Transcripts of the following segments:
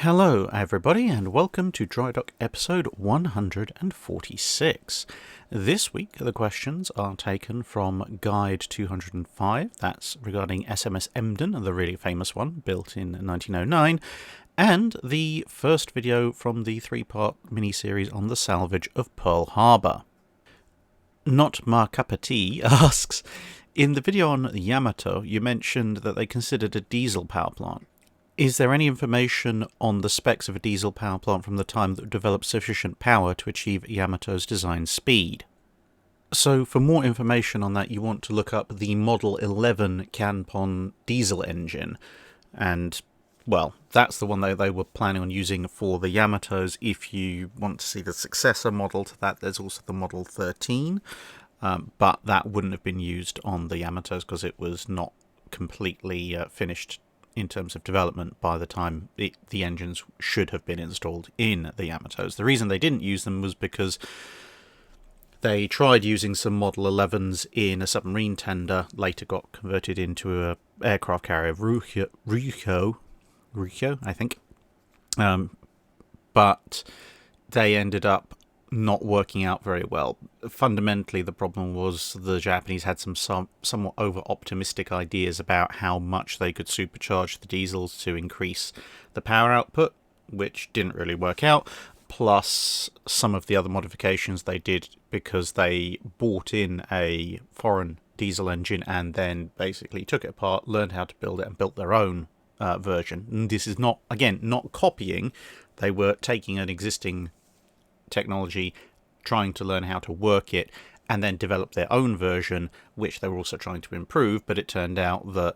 Hello everybody and welcome to Drydock episode 146. This week the questions are taken from Guide 205, that's regarding SMS Emden, the really famous one, built in 1909, and the first video from the three-part mini-series on the salvage of Pearl Harbor. Not Ma Cup of Tea asks, in the video on Yamato you mentioned that they considered a diesel power plant. Is there any information on the specs of a diesel power plant from the time that developed sufficient power to achieve Yamato's design speed? So for more information on that you want to look up the Model 11 Canpon diesel engine, and well, that's the one they were planning on using for the Yamatos. If you want to see the successor model to that, there's also the Model 13, but that wouldn't have been used on the Yamatos because it was not completely finished in terms of development by the time the engines should have been installed in the Yamatos. The reason they didn't use them was because they tried using some Model 11s in a submarine tender, later got converted into a aircraft carrier, Ryuko, I think. But they ended up not working out very well. Fundamentally, the problem was the Japanese had some somewhat over-optimistic ideas about how much they could supercharge the diesels to increase the power output, which didn't really work out, plus some of the other modifications they did because they bought in a foreign diesel engine and then basically took it apart, learned how to build it, and built their own version. And this is not, again, not copying. They were taking an existing technology, trying to learn how to work it, and then develop their own version, which they were also trying to improve, but it turned out that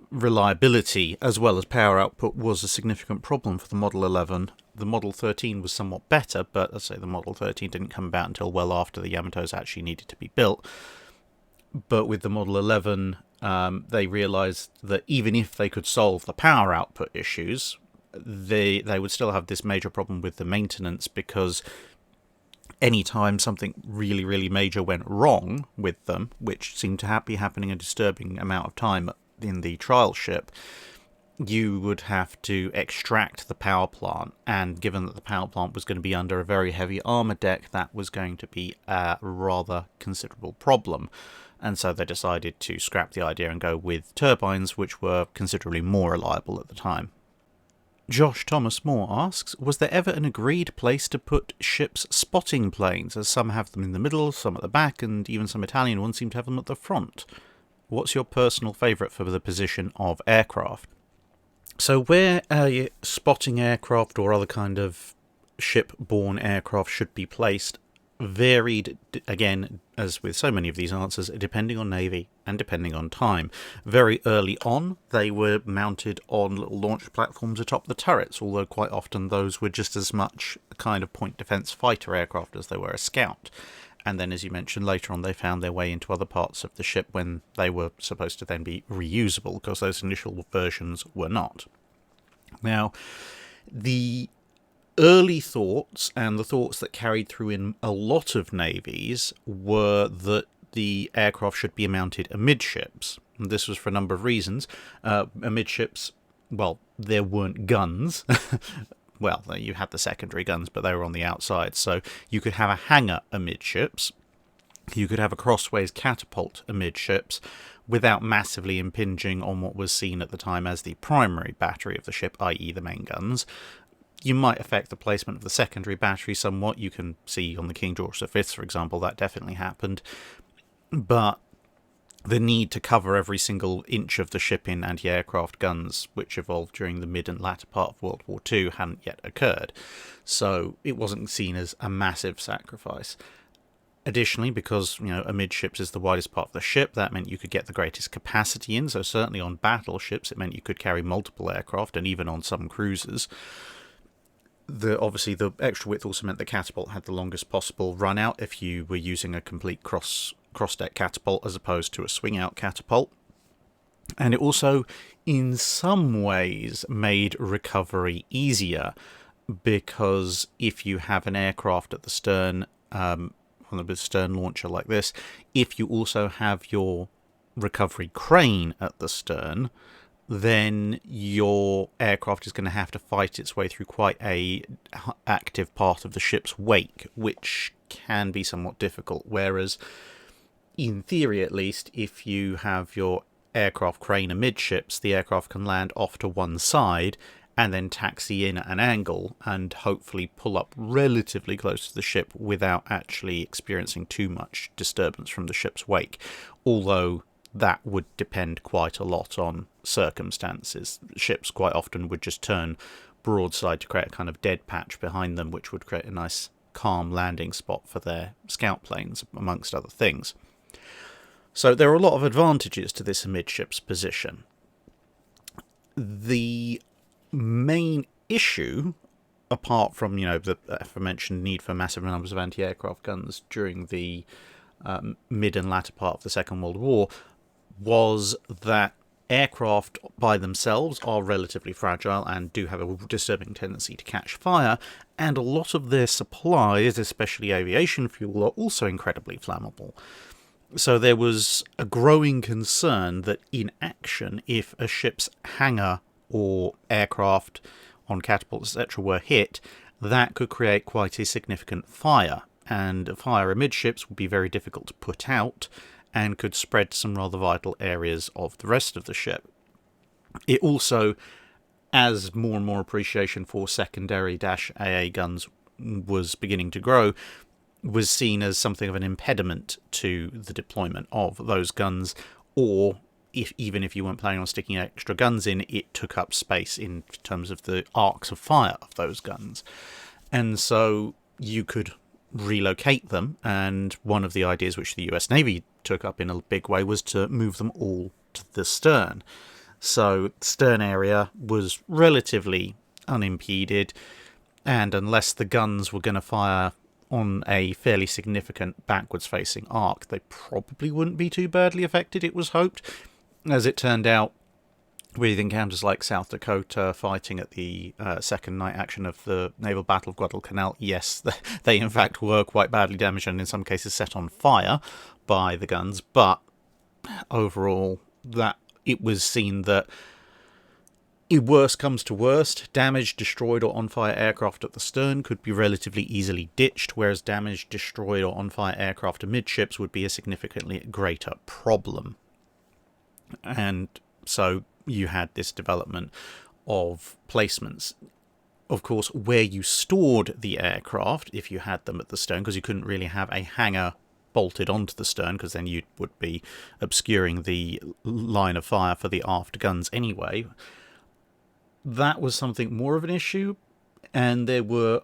reliability as well as power output was a significant problem for the Model 11. The Model 13 was somewhat better, but as I say, the Model 13 didn't come about until well after the Yamatos actually needed to be built. But with the Model 11, they realized that even if they could solve the power output issues, they would still have this major problem with the maintenance, because any time something really, really major went wrong with them, which seemed to be happening a disturbing amount of time in the trial ship, you would have to extract the power plant, and given that the power plant was going to be under a very heavy armor deck, that was going to be a rather considerable problem. And so they decided to scrap the idea and go with turbines, which were considerably more reliable at the time. Josh Thomas Moore asks, was there ever an agreed place to put ships' spotting planes, as some have them in the middle, some at the back, and even some Italian ones seem to have them at the front? What's your personal favourite for the position of aircraft? So where a spotting aircraft or other kind of ship-borne aircraft should be placed varied, again, as with so many of these answers, depending on Navy and depending on time. Very early on, they were mounted on little launch platforms atop the turrets, although quite often those were just as much a kind of point defence fighter aircraft as they were a scout. And then, as you mentioned, later on they found their way into other parts of the ship when they were supposed to then be reusable, because those initial versions were not. Now, the early thoughts, and the thoughts that carried through in a lot of navies, were that the aircraft should be mounted amidships. And this was for a number of reasons. Amidships, well, there weren't guns. Well, you had the secondary guns, but they were on the outside. So you could have a hangar amidships. You could have a crossways catapult amidships without massively impinging on what was seen at the time as the primary battery of the ship, i.e. the main guns. You might affect the placement of the secondary battery somewhat. You can see on the King George V, for example, that definitely happened. But the need to cover every single inch of the ship in anti-aircraft guns, which evolved during the mid and latter part of World War II, hadn't yet occurred. So it wasn't seen as a massive sacrifice. Additionally, because amidships is the widest part of the ship, that meant you could get the greatest capacity in. So certainly on battleships, it meant you could carry multiple aircraft, and even on some cruisers. Obviously, the extra width also meant the catapult had the longest possible run out if you were using a complete cross-deck catapult as opposed to a swing-out catapult. And it also, in some ways, made recovery easier, because if you have an aircraft at the stern, on a stern launcher like this, if you also have your recovery crane at the stern, then your aircraft is going to have to fight its way through quite a active part of the ship's wake, which can be somewhat difficult. Whereas, in theory at least, if you have your aircraft crane amidships, the aircraft can land off to one side and then taxi in at an angle and hopefully pull up relatively close to the ship without actually experiencing too much disturbance from the ship's wake. Although that would depend quite a lot on circumstances. Ships quite often would just turn broadside to create a kind of dead patch behind them, which would create a nice calm landing spot for their scout planes, amongst other things. So there are a lot of advantages to this amidships position. The main issue, apart from the aforementioned need for massive numbers of anti-aircraft guns during the mid and latter part of the Second World War, was that aircraft by themselves are relatively fragile and do have a disturbing tendency to catch fire, and a lot of their supplies, especially aviation fuel, are also incredibly flammable. So there was a growing concern that in action, if a ship's hangar or aircraft on catapults, etc., were hit, that could create quite a significant fire, and a fire amidships would be very difficult to put out and could spread to some rather vital areas of the rest of the ship. It also, as more and more appreciation for secondary AA guns was beginning to grow, was seen as something of an impediment to the deployment of those guns, or even if you weren't planning on sticking extra guns in, it took up space in terms of the arcs of fire of those guns. And so you could relocate them, and one of the ideas which the US Navy took up in a big way was to move them all to the stern. So stern area was relatively unimpeded, and unless the guns were going to fire on a fairly significant backwards facing arc, they probably wouldn't be too badly affected, it was hoped. As it turned out, with encounters like South Dakota fighting at the second night action of the naval battle of Guadalcanal, yes, they in fact were quite badly damaged and in some cases set on fire by the guns, but overall that it was seen that if worst comes to worst, damaged, destroyed or on-fire aircraft at the stern could be relatively easily ditched, whereas damaged, destroyed or on-fire aircraft amidships would be a significantly greater problem. And so you had this development of placements. Of course, where you stored the aircraft, if you had them at the stern, because you couldn't really have a hangar bolted onto the stern, because then you would be obscuring the line of fire for the aft guns anyway. That was something more of an issue, and there were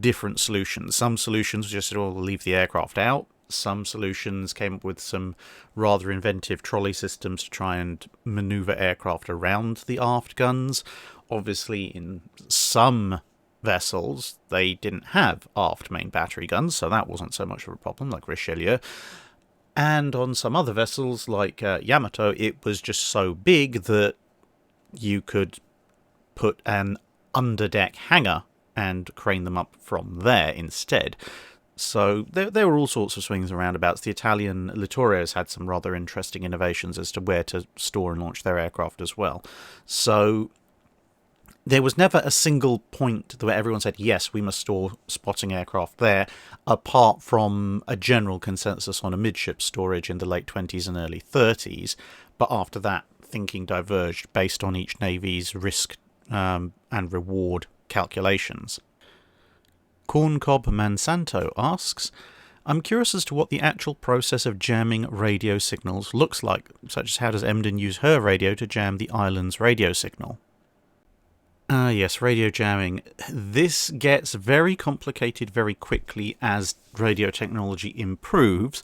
different solutions. Some solutions just said, we'll leave the aircraft out. Some solutions came up with some rather inventive trolley systems to try and maneuver aircraft around the aft guns. Obviously, in some vessels, they didn't have aft main battery guns, so that wasn't so much of a problem, like Richelieu. And on some other vessels, like Yamato, it was just so big that you could put an underdeck hangar and crane them up from there instead. So there were all sorts of swings and roundabouts. The Italian Littorios had some rather interesting innovations as to where to store and launch their aircraft as well. So there was never a single point where everyone said, yes, we must store spotting aircraft there, apart from a general consensus on amidship storage in the late 20s and early 30s. But after that, thinking diverged based on each navy's risk and reward calculations. Corncob Mansanto asks, I'm curious as to what the actual process of jamming radio signals looks like, such as how does Emden use her radio to jam the island's radio signal? Yes, radio jamming. This gets very complicated very quickly as radio technology improves,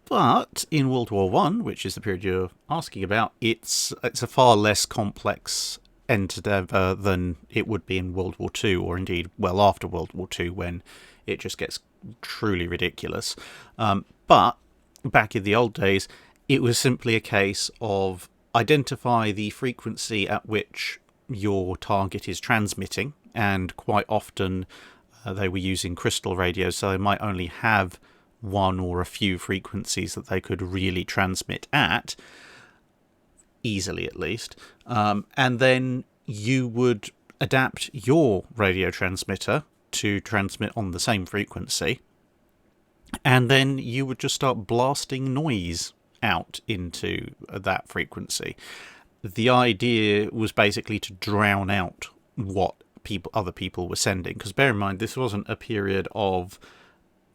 but in World War I, which is the period you're asking about, it's a far less complex endeavour than it would be in World War II, or indeed well after World War II, when it just gets truly ridiculous. But back in the old days, it was simply a case of identify the frequency at which your target is transmitting, and quite often they were using crystal radios, so they might only have one or a few frequencies that they could really transmit at. easily at least. And then you would adapt your radio transmitter to transmit on the same frequency, and then you would just start blasting noise out into that frequency. The idea was basically to drown out what other people were sending, because bear in mind, this wasn't a period of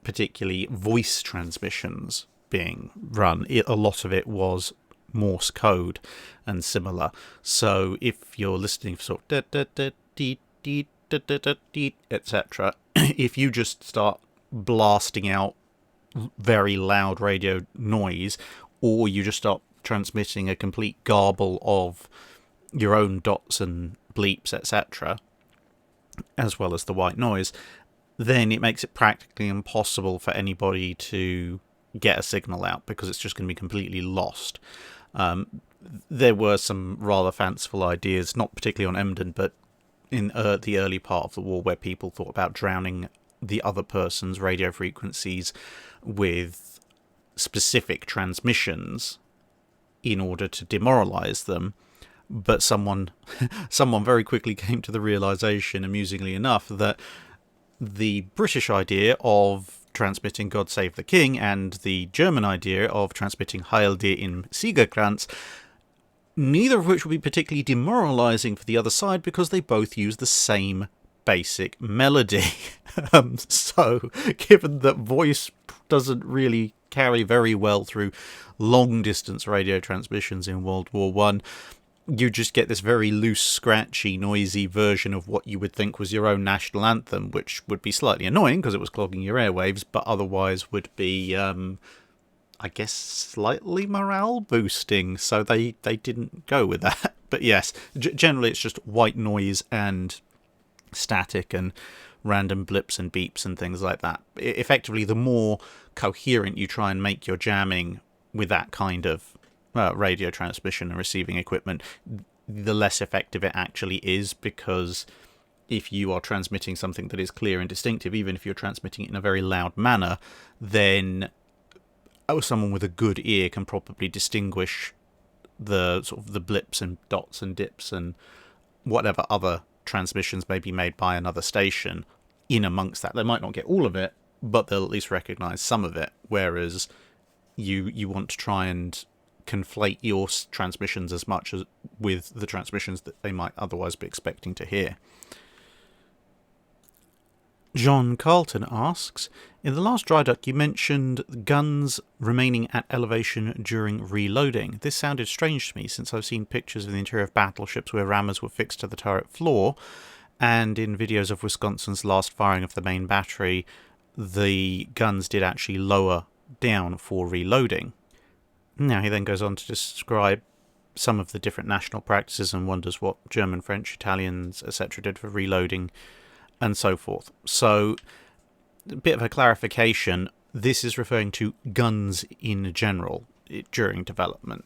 particularly voice transmissions being run. A lot of it was Morse code and similar. So if you're listening for sort of etc., if you just start blasting out very loud radio noise, or you just start transmitting a complete garble of your own dots and bleeps, etc., as well as the white noise, then it makes it practically impossible for anybody to get a signal out, because it's just going to be completely lost. There were some rather fanciful ideas, not particularly on Emden, but in the early part of the war, where people thought about drowning the other person's radio frequencies with specific transmissions in order to demoralize them. But someone very quickly came to the realization, amusingly enough, that the British idea of transmitting God Save the King and the German idea of transmitting Heil dir im Siegerkranz, neither of which would be particularly demoralizing for the other side, because they both use the same basic melody. So, given that voice doesn't really carry very well through long-distance radio transmissions in World War I, you just get this very loose, scratchy, noisy version of what you would think was your own national anthem, which would be slightly annoying because it was clogging your airwaves, but otherwise would be, I guess, slightly morale boosting. So they didn't go with that. But yes, generally it's just white noise and static and random blips and beeps and things like that. Effectively, the more coherent you try and make your jamming with that kind of radio transmission and receiving equipment, the less effective it actually is, because if you are transmitting something that is clear and distinctive, even if you're transmitting it in a very loud manner, then someone with a good ear can probably distinguish the sort of the blips and dots and dips and whatever other transmissions may be made by another station in amongst that. They might not get all of it, but they'll at least recognize some of it, whereas you want to try and conflate your transmissions as much as with the transmissions that they might otherwise be expecting to hear. John Carlton asks, in the last Drydock you mentioned guns remaining at elevation during reloading. This sounded strange to me, since I've seen pictures of the interior of battleships where rammers were fixed to the turret floor, and in videos of Wisconsin's last firing of the main battery, the guns did actually lower down for reloading. Now he then goes on to describe some of the different national practices and wonders what German, French, Italians, etc. did for reloading and so forth. So, a bit of a clarification, this is referring to guns in general during development.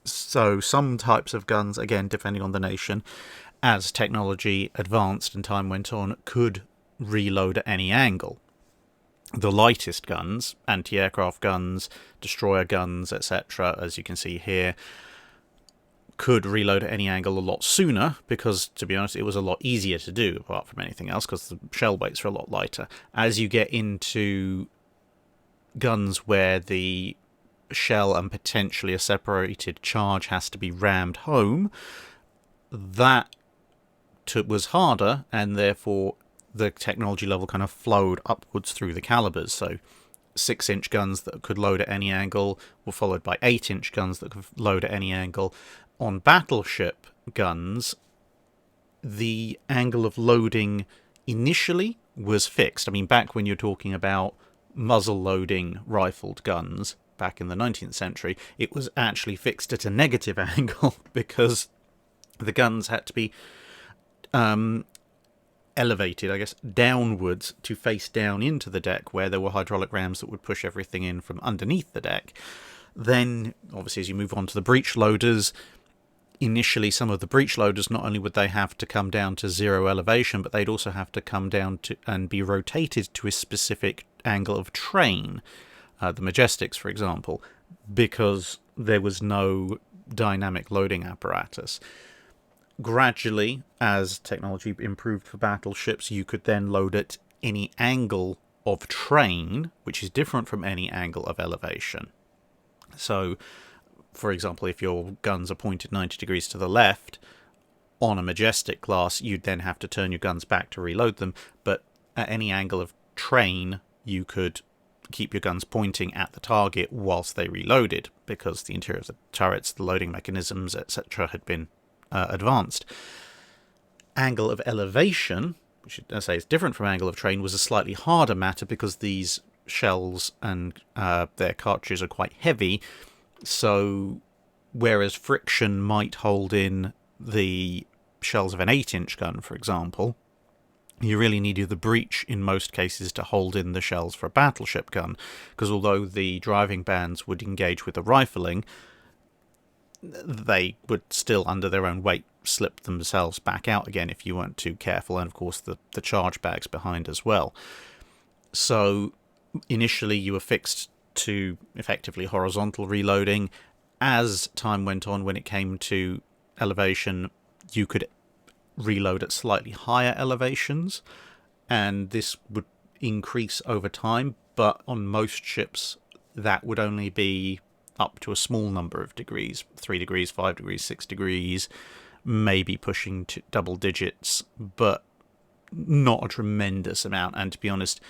So some types of guns, again, depending on the nation, as technology advanced and time went on, could reload at any angle. The lightest guns, anti-aircraft guns, destroyer guns, etc., as you can see here, could reload at any angle a lot sooner, because, to be honest, it was a lot easier to do, apart from anything else, because the shell weights are a lot lighter. As you get into guns where the shell and potentially a separated charge has to be rammed home, that was harder, and therefore the technology level kind of flowed upwards through the calibers. So 6-inch guns that could load at any angle were followed by 8-inch guns that could load at any angle. On battleship guns, the angle of loading initially was fixed. I mean, back when you're talking about muzzle loading rifled guns back in the 19th century, it was actually fixed at a negative angle, because the guns had to be elevated, I guess, downwards to face down into the deck, where there were hydraulic rams that would push everything in from underneath the deck. Then, obviously, as you move on to the breech loaders, initially some of the breech loaders, not only would they have to come down to zero elevation, but they'd also have to come down to and be rotated to a specific angle of train, the Majestics, for example, because there was no dynamic loading apparatus. Gradually, as technology improved for battleships, you could then load at any angle of train, which is different from any angle of elevation. So, for example, if your guns are pointed 90 degrees to the left, on a Majestic class, you'd then have to turn your guns back to reload them, but at any angle of train, you could keep your guns pointing at the target whilst they reloaded, because the interior of the turrets, the loading mechanisms, etc. had been advanced. Angle of elevation, which I say is different from angle of train, was a slightly harder matter because these shells and their cartridges are quite heavy, so whereas friction might hold in the shells of an 8-inch gun, for example, you really needed the breech in most cases to hold in the shells for a battleship gun, because although the driving bands would engage with the rifling, they would still, under their own weight, slip themselves back out again if you weren't too careful, and of course the charge bags behind as well. So initially you were fixed to effectively horizontal reloading. As time went on, when it came to elevation, you could reload at slightly higher elevations, and this would increase over time, but on most ships that would only be up to a small number of degrees, 3 degrees, 5 degrees, 6 degrees, maybe pushing to double digits, but not a tremendous amount. And to be honest,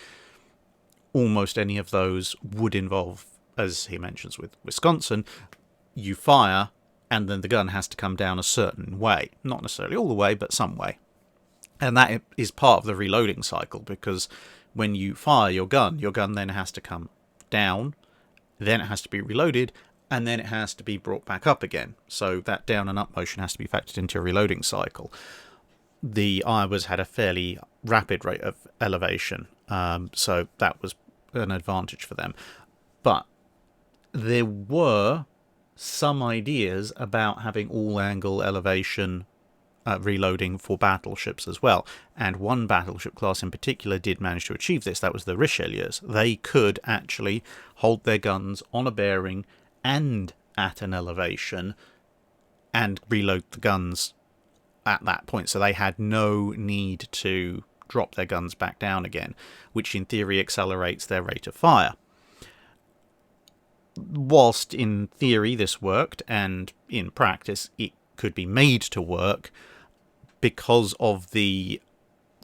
almost any of those would involve, as he mentions with Wisconsin, you fire and then the gun has to come down a certain way. Not necessarily all the way, but some way. And that is part of the reloading cycle, because when you fire your gun then has to come down, then it has to be reloaded, and then it has to be brought back up again. So that down and up motion has to be factored into your reloading cycle. The Iowas had a fairly rapid rate of elevation, so that was an advantage for them. But there were some ideas about having all-angle elevation reloading for battleships as well, and one battleship class in particular did manage to achieve this. That was the Richelieus. They could actually hold their guns on a bearing and at an elevation and reload the guns at that point, so they had no need to drop their guns back down again, which in theory accelerates their rate of fire. Whilst in theory this worked, and in practice it could be made to work, because of the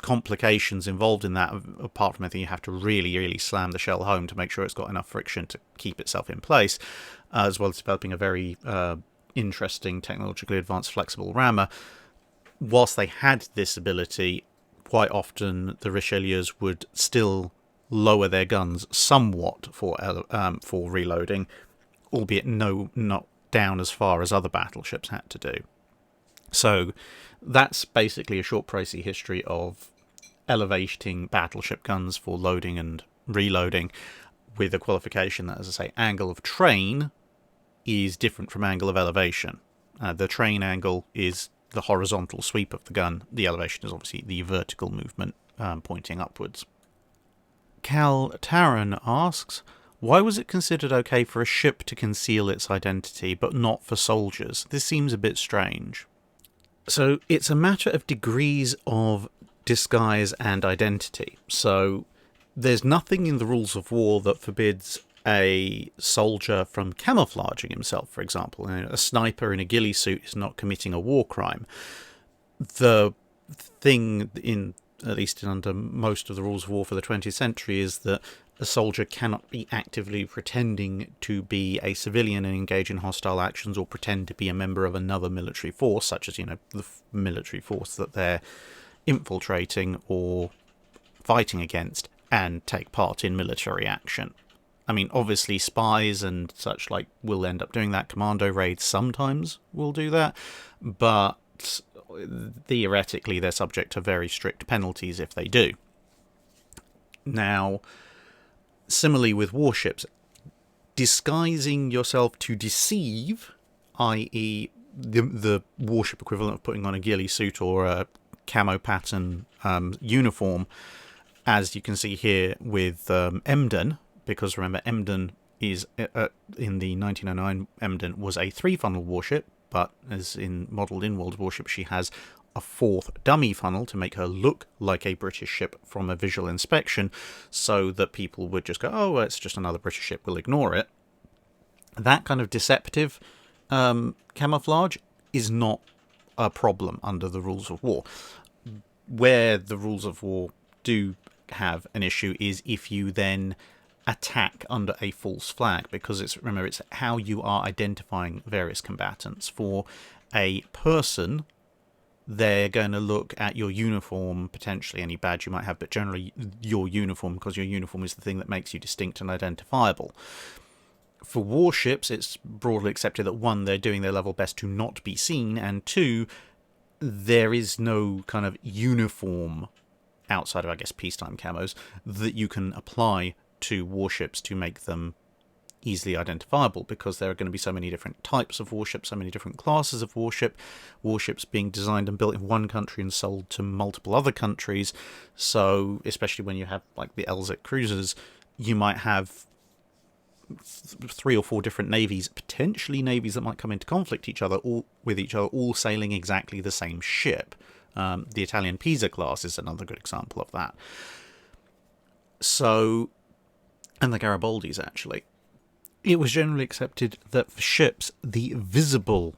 complications involved in that, apart from anything, you have to really slam the shell home to make sure it's got enough friction to keep itself in place, as well as developing a very interesting, technologically advanced flexible rammer. Whilst they had this ability, quite often the Richelieus would still lower their guns somewhat for reloading, albeit not down as far as other battleships had to do. So that's basically a short précis history of elevating battleship guns for loading and reloading, with a qualification that, as I say, angle of train is different from angle of elevation. The train angle is the horizontal sweep of the gun. The elevation is obviously the vertical movement pointing upwards. Cal Taran asks, why was it considered okay for a ship to conceal its identity, but not for soldiers? This seems a bit strange. So it's a matter of degrees of disguise and identity. So there's nothing in the rules of war that forbids a soldier from camouflaging himself, for example. A sniper in a ghillie suit is not committing a war crime. The thing, at least under most of the rules of war for the 20th century, is that a soldier cannot be actively pretending to be a civilian and engage in hostile actions, or pretend to be a member of another military force, such as, the military force that they're infiltrating or fighting against, and take part in military action. I mean, obviously spies and such like will end up doing that. Commando raids sometimes will do that, but theoretically they're subject to very strict penalties if they do. Now, similarly with warships, disguising yourself to deceive, i.e. the warship equivalent of putting on a ghillie suit or a camo pattern uniform, as you can see here with Emden, because remember, Emden is in the 1909 Emden was a 3-funnel warship, but as in modelled in World Warship, she has a 4th dummy funnel to make her look like a British ship from a visual inspection, so that people would just go, oh, it's just another British ship, we'll ignore it. That kind of deceptive camouflage is not a problem under the rules of war. Where the rules of war do have an issue is if you then attack under a false flag, because it's how you are identifying various combatants. For a person, they're going to look at your uniform, potentially any badge you might have, but generally your uniform, because your uniform is the thing that makes you distinct and identifiable. For warships, it's broadly accepted that 1, they're doing their level best to not be seen, and 2, there is no kind of uniform outside of, I guess, peacetime camos that you can apply to warships to make them easily identifiable, because there are going to be so many different types of warship, so many different classes of warship, warships being designed and built in one country and sold to multiple other countries. So especially when you have like the LZ cruisers, you might have 3 or 4 different navies, potentially navies that might come into conflict with each other, all sailing exactly the same ship. The Italian Pisa class is another good example of that. So, and the Garibaldis actually. It was generally accepted that for ships, the visible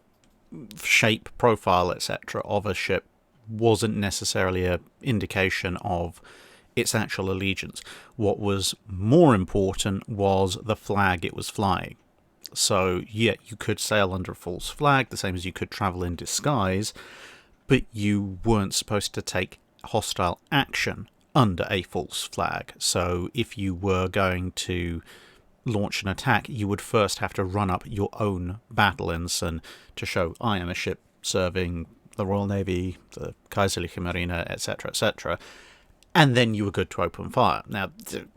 shape, profile, etc. of a ship wasn't necessarily an indication of its actual allegiance. What was more important was the flag it was flying. So, yeah, you could sail under a false flag, the same as you could travel in disguise, but you weren't supposed to take hostile action under a false flag. So, if you were going to launch an attack, you would first have to run up your own battle ensign to show, I am a ship serving the Royal Navy, the Kaiserliche Marine, etc., etc., and then you were good to open fire. Now,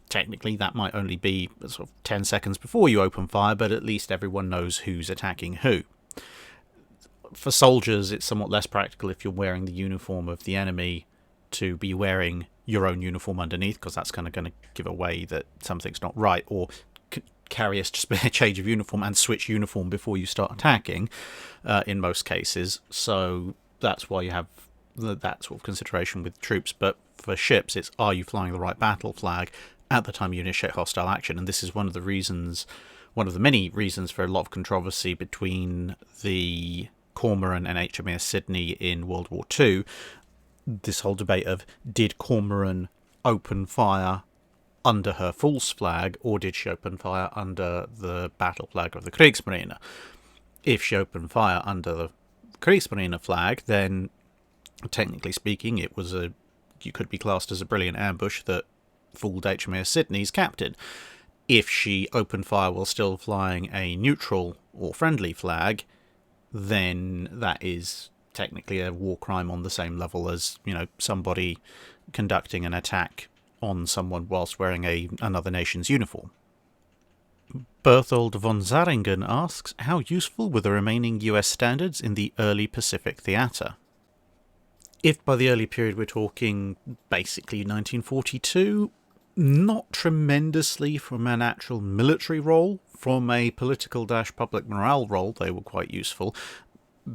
technically, that might only be sort of 10 seconds before you open fire, but at least everyone knows who's attacking who. For soldiers, it's somewhat less practical if you're wearing the uniform of the enemy to be wearing your own uniform underneath, because that's kind of going to give away that something's not right, or carriers just change of uniform and switch uniform before you start attacking in most cases. So that's why you have that sort of consideration with troops. But for ships, it's, are you flying the right battle flag at the time you initiate hostile action? And this is one of the many reasons for a lot of controversy between the Cormoran and HMAS Sydney in World War II. This whole debate of, did Cormoran open fire under her false flag, or did she open fire under the battle flag of the Kriegsmarine? If she opened fire under the Kriegsmarine flag, then technically speaking, you could be classed as a brilliant ambush that fooled HMAS Sydney's captain. If she opened fire while still flying a neutral or friendly flag, then that is technically a war crime on the same level as, somebody conducting an attack on someone whilst wearing another nation's uniform. Berthold von Zaringen asks, how useful were the remaining US standards in the early Pacific theatre? If by the early period we're talking basically 1942, not tremendously from an actual military role. From a political-public morale role, they were quite useful.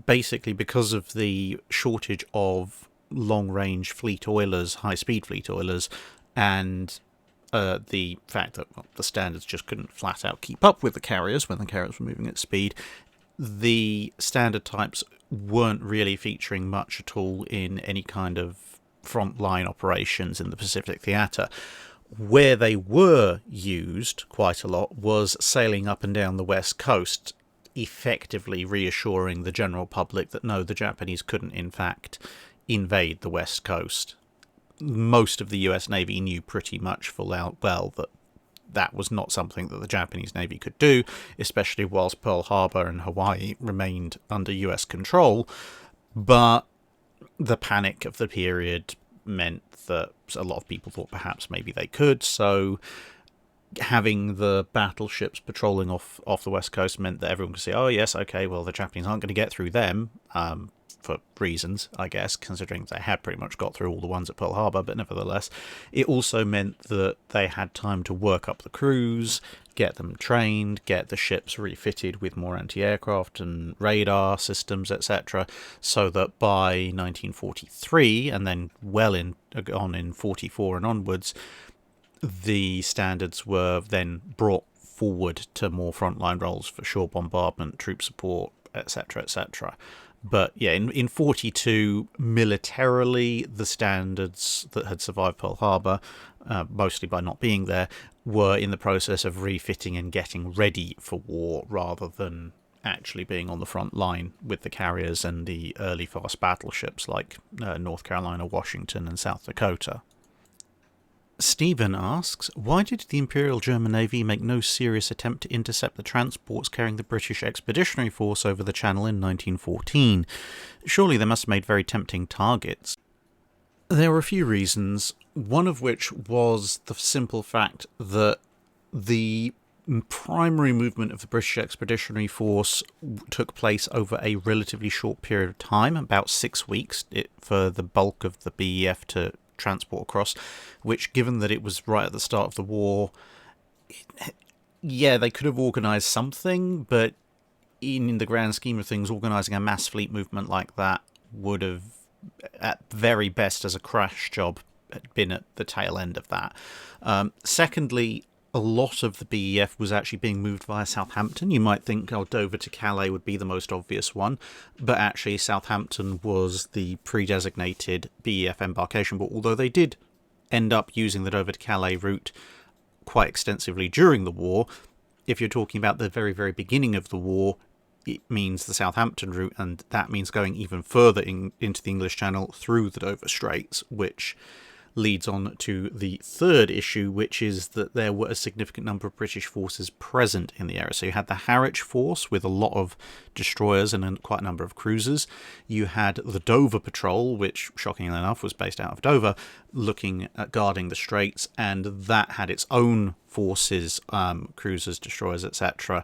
Basically because of the shortage of long-range fleet oilers, high-speed fleet oilers, and the fact that the standards just couldn't flat-out keep up with the carriers when the carriers were moving at speed, the standard types weren't really featuring much at all in any kind of front-line operations in the Pacific theatre. Where they were used quite a lot was sailing up and down the west coast, effectively reassuring the general public that no, the Japanese couldn't in fact invade the west coast. Most of the US Navy knew pretty much full out well that that was not something that the Japanese Navy could do, especially whilst Pearl Harbor and Hawaii remained under US control. But the panic of the period meant that a lot of people thought perhaps maybe they could, so having the battleships patrolling off the west coast meant that everyone could say, oh yes, okay, well the Japanese aren't going to get through them, for reasons, I guess, considering they had pretty much got through all the ones at Pearl Harbor, but nevertheless, it also meant that they had time to work up the crews, get them trained, get the ships refitted with more anti-aircraft and radar systems, etc., so that by 1943, and then on in 44 and onwards, the standards were then brought forward to more frontline roles for shore bombardment, troop support, etc., etc. But yeah, in 42, militarily, the standards that had survived Pearl Harbor, mostly by not being there, were in the process of refitting and getting ready for war rather than actually being on the front line with the carriers and the early fast battleships like North Carolina, Washington, and South Dakota. Stephen asks, why did the Imperial German Navy make no serious attempt to intercept the transports carrying the British Expeditionary Force over the Channel in 1914? Surely they must have made very tempting targets. There were a few reasons, one of which was the simple fact that the primary movement of the British Expeditionary Force took place over a relatively short period of time, about 6 weeks, for the bulk of the BEF to transport across, which, given that it was right at the start of the war, yeah, they could have organised something, but in the grand scheme of things, organising a mass fleet movement like that would have, at very best as a crash job, been at the tail end of that. Secondly, a lot of the BEF was actually being moved via Southampton. You might think Dover to Calais would be the most obvious one, but actually Southampton was the pre-designated BEF embarkation. But although they did end up using the Dover to Calais route quite extensively during the war, if you're talking about the very, very beginning of the war, it means the Southampton route, and that means going even further into the English Channel through the Dover Straits, which leads on to the third issue, which is that there were a significant number of British forces present in the area. So you had the Harwich force with a lot of destroyers and quite a number of cruisers. You had the Dover Patrol, which, shockingly enough, was based out of Dover, looking at guarding the straits, and that had its own forces, cruisers, destroyers, etc.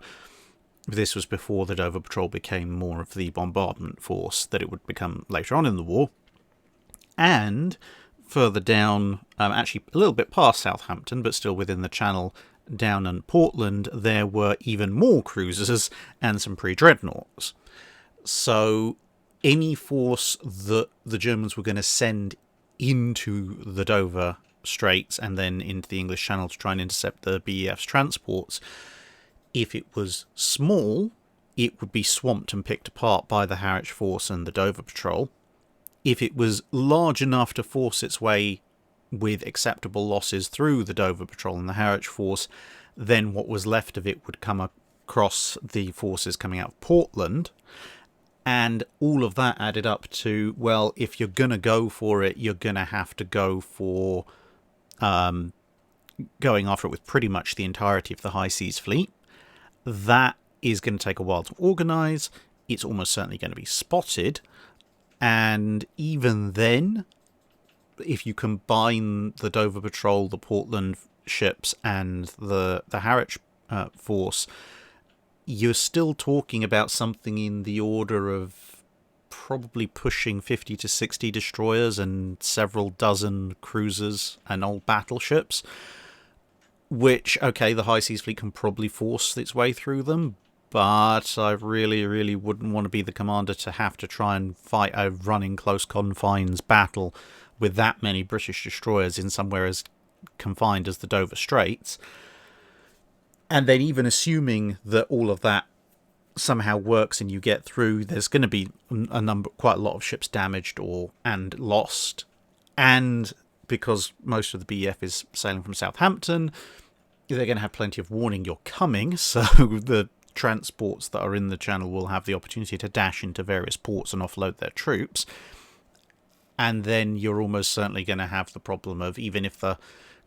This was before the Dover Patrol became more of the bombardment force that it would become later on in the war. And further down, actually a little bit past Southampton, but still within the Channel, down in Portland, there were even more cruisers and some pre-dreadnoughts. So any force that the Germans were going to send into the Dover Straits and then into the English Channel to try and intercept the BEF's transports, if it was small, it would be swamped and picked apart by the Harwich force and the Dover Patrol. If it was large enough to force its way with acceptable losses through the Dover Patrol and the Harwich force, then what was left of it would come across the forces coming out of Portland. And all of that added up to, well, if you're going to go for it, you're going to have to go for going after it with pretty much the entirety of the High Seas Fleet. That is going to take a while to organise. It's almost certainly going to be spotted. And even then, if you combine the Dover Patrol, the Portland ships, and the Harwich force, you're still talking about something in the order of probably pushing 50 to 60 destroyers and several dozen cruisers and old battleships, which, okay, the High Seas Fleet can probably force its way through them, but I really, really wouldn't want to be the commander to have to try and fight a running close confines battle with that many British destroyers in somewhere as confined as the Dover Straits. And then even assuming that all of that somehow works and you get through, there's going to be quite a lot of ships damaged and lost. And because most of the BEF is sailing from Southampton, they're going to have plenty of warning you're coming, so the transports that are in the Channel will have the opportunity to dash into various ports and offload their troops. And then you're almost certainly going to have the problem of, even if the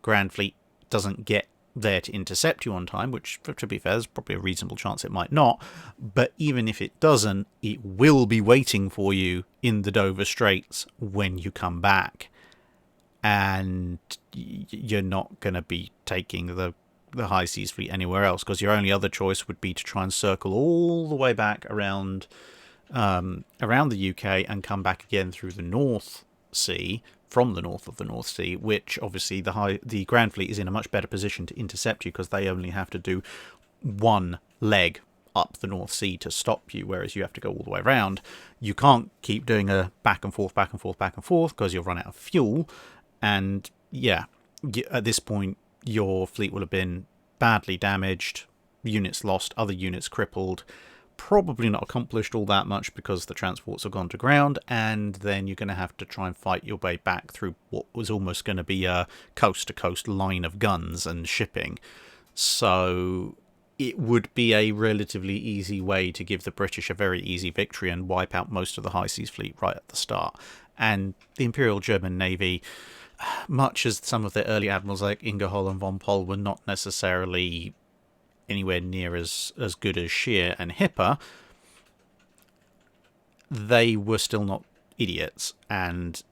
Grand Fleet doesn't get there to intercept you on time, which, to be fair, there's probably a reasonable chance it might not, but even if it doesn't, it will be waiting for you in the Dover Straits when you come back. And you're not going to be taking the High Seas Fleet anywhere else, because your only other choice would be to try and circle all the way back around around the UK and come back again through the North Sea, from the north of the North Sea, which obviously the Grand Fleet is in a much better position to intercept you because they only have to do one leg up the North Sea to stop you, whereas you have to go all the way around. You can't keep doing a back and forth, back and forth, back and forth because you'll run out of fuel. And yeah, at this point, your fleet will have been badly damaged, units lost, other units crippled, probably not accomplished all that much because the transports have gone to ground, and then you're going to have to try and fight your way back through what was almost going to be a coast-to-coast line of guns and shipping. So it would be a relatively easy way to give the British a very easy victory and wipe out most of the High Seas Fleet right at the start. And the Imperial German Navy, much as some of the early admirals like Ingersoll and von Poll were not necessarily anywhere near as good as Scheer and Hipper, they were still not idiots, and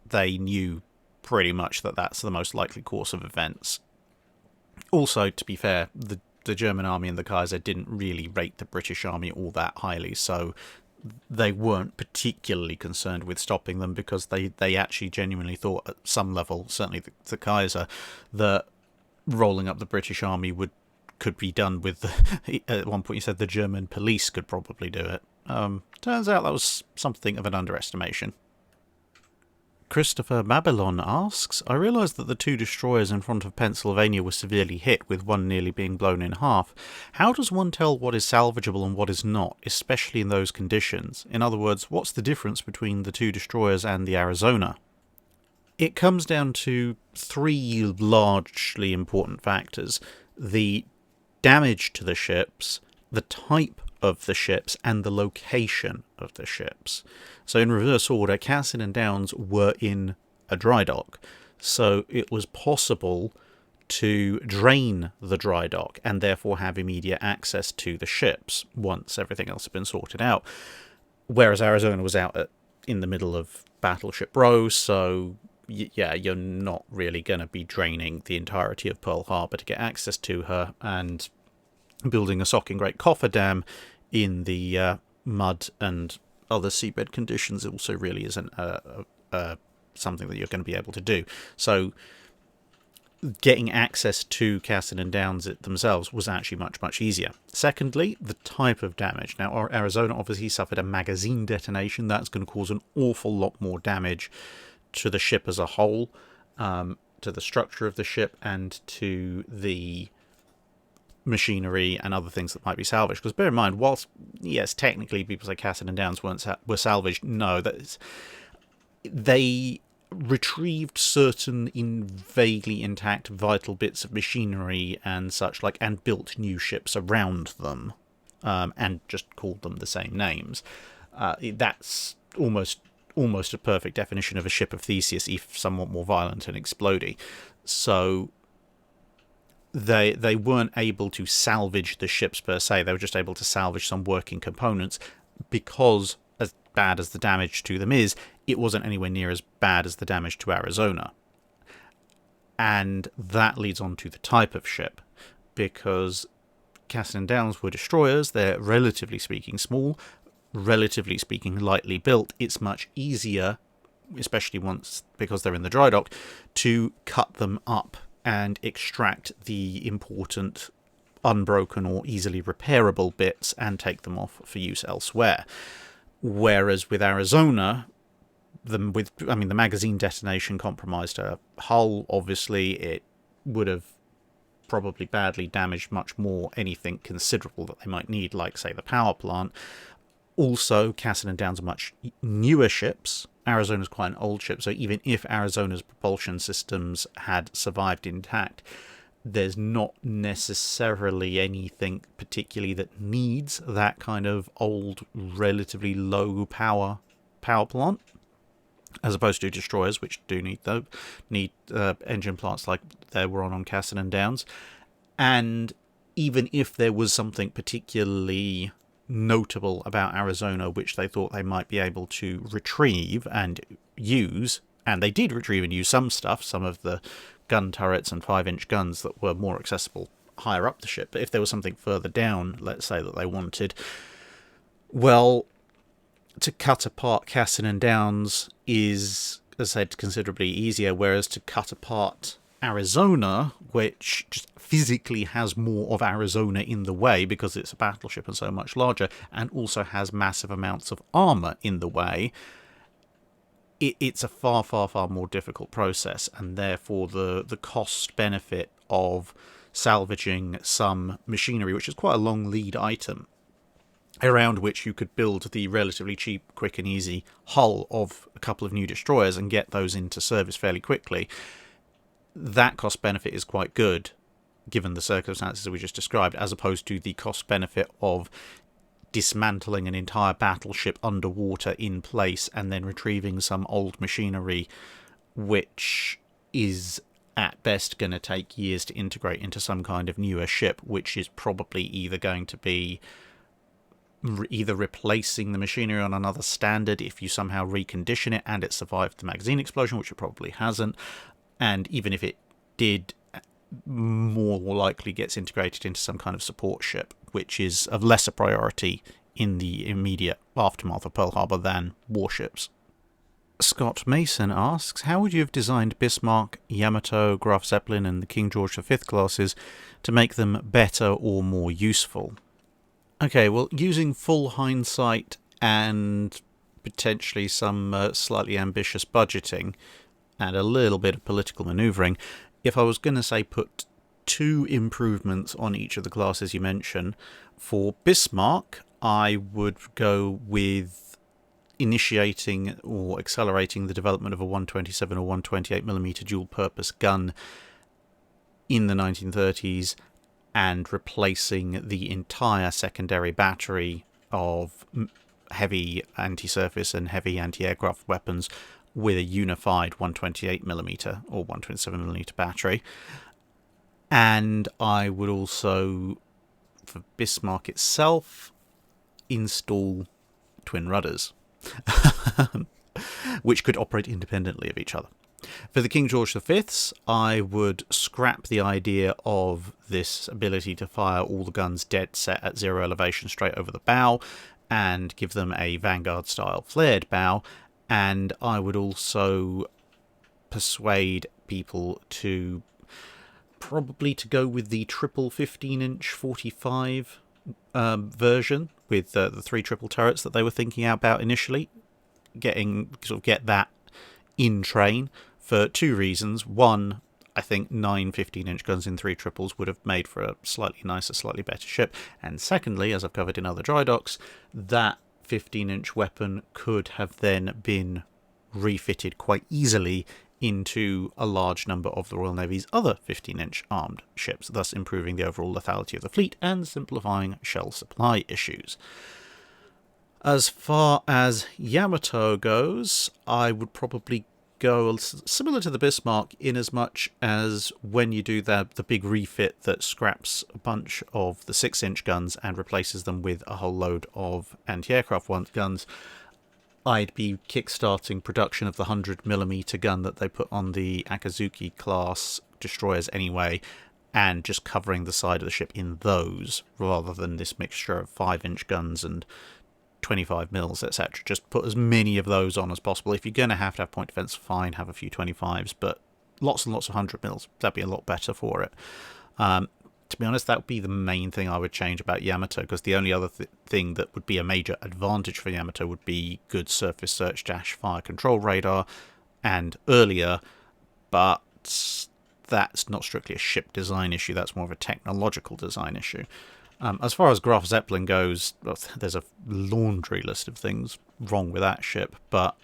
they knew pretty much that that's the most likely course of events. Also, to be fair, the German army and the Kaiser didn't really rate the British army all that highly, so they weren't particularly concerned with stopping them because they actually genuinely thought at some level, certainly the Kaiser, that rolling up the British army could be done with at one point you said the German police could probably do it. Turns out that was something of an underestimation. Christopher Babylon asks, I realised that the 2 destroyers in front of Pennsylvania were severely hit, with one nearly being blown in half. How does one tell what is salvageable and what is not, especially in those conditions? In other words, what's the difference between the 2 destroyers and the Arizona? It comes down to 3 largely important factors: the damage to the ships, the type of the ships, and the location of the ships. So in reverse order, Cassin and Downes were in a dry dock, so it was possible to drain the dry dock and therefore have immediate access to the ships once everything else had been sorted out. Whereas Arizona was out in the middle of Battleship Row, so yeah, you're not really going to be draining the entirety of Pearl Harbor to get access to her, and building a socking great cofferdam in the mud and other seabed conditions also really isn't something that you're going to be able to do. So getting access to Cassin and Downes themselves was actually much, much easier. Secondly, the type of damage. Now, Arizona obviously suffered a magazine detonation. That's going to cause an awful lot more damage to the ship as a whole, to the structure of the ship, and to the machinery and other things that might be salvaged. Because bear in mind, whilst, yes, technically people say Cassin and Downes were salvaged, no, they retrieved certain vaguely intact vital bits of machinery and such like, and built new ships around them, and just called them the same names. That's almost a perfect definition of a ship of Theseus, if somewhat more violent and explodey. So they weren't able to salvage the ships per se. They were just able to salvage some working components, because as bad as the damage to them is, it wasn't anywhere near as bad as the damage to Arizona. And that leads on to the type of ship, because Cassin and Downes were destroyers. They're relatively speaking small, relatively speaking lightly built. It's much easier, especially because they're in the dry dock, to cut them up and extract the important unbroken or easily repairable bits and take them off for use elsewhere. Whereas with Arizona, the magazine detonation compromised her hull. Obviously, it would have probably badly damaged much more anything considerable that they might need, like, say, the power plant. Also, Cassin and Downes are much newer ships. Arizona's quite an old ship, so even if Arizona's propulsion systems had survived intact, there's not necessarily anything particularly that needs that kind of old, relatively low power plant, as opposed to destroyers, which do need engine plants like there were on Cassin and Downes. And even if there was something particularly notable about Arizona which they thought they might be able to retrieve and use, and they did retrieve and use some stuff, some of the gun turrets and 5-inch guns that were more accessible higher up the ship. But if there was something further down, let's say, that they wanted, well, to cut apart Cassin and Downs is, as I said, considerably easier, whereas to cut apart Arizona, which just physically has more of Arizona in the way because it's a battleship and so much larger, and also has massive amounts of armour in the way, it's a far, far, far more difficult process, and therefore the cost-benefit of salvaging some machinery, which is quite a long lead item, around which you could build the relatively cheap, quick and easy hull of a couple of new destroyers and get those into service fairly quickly, that cost benefit is quite good given the circumstances that we just described, as opposed to the cost benefit of dismantling an entire battleship underwater in place and then retrieving some old machinery, which is at best going to take years to integrate into some kind of newer ship, which is probably either going to be replacing the machinery on another standard if you somehow recondition it and it survived the magazine explosion, which it probably hasn't, and even if it did, more likely gets integrated into some kind of support ship, which is of lesser priority in the immediate aftermath of Pearl Harbor than warships. Scott Mason asks, how would you have designed Bismarck, Yamato, Graf Zeppelin and the King George V classes to make them better or more useful? Okay, well, using full hindsight and potentially some slightly ambitious budgeting and a little bit of political manoeuvring, if I was going to say put 2 improvements on each of the classes you mentioned, for Bismarck, I would go with initiating or accelerating the development of a 127 or 128mm dual-purpose gun in the 1930s and replacing the entire secondary battery of heavy anti-surface and heavy anti-aircraft weapons with a unified 128mm or 127mm battery. And I would also, for Bismarck itself, install twin rudders, which could operate independently of each other. For the King George V's, I would scrap the idea of this ability to fire all the guns dead set at 0 elevation straight over the bow and give them a Vanguard-style flared bow, and I would also persuade people to probably to go with the triple 15-inch 45 version with the 3 triple turrets that they were thinking about initially, get that in train for 2 reasons. One, I think 9 15-inch guns in 3 triples would have made for a slightly nicer, slightly better ship. And secondly, as I've covered in other Drydocks, that 15-inch weapon could have then been refitted quite easily into a large number of the Royal Navy's other 15-inch armed ships, thus improving the overall lethality of the fleet and simplifying shell supply issues. As far as Yamato goes, I would probably go similar to the Bismarck, in as much as when you do the big refit that scraps a bunch of the 6-inch guns and replaces them with a whole load of anti-aircraft guns, I'd be kickstarting production of the 100mm gun that they put on the Akazuki class destroyers anyway, and just covering the side of the ship in those, rather than this mixture of 5-inch guns and 25mm, etc. Just put as many of those on as possible. If you're going to have point defense, fine, have a few 25s, but lots and lots of 100mm. That'd be a lot better for it. To be honest, that would be the main thing I would change about Yamato, because the only other thing that would be a major advantage for Yamato would be good surface search / fire control radar, and earlier, but that's not strictly a ship design issue, that's more of a technological design issue. As far as Graf Zeppelin goes, well, there's a laundry list of things wrong with that ship, but,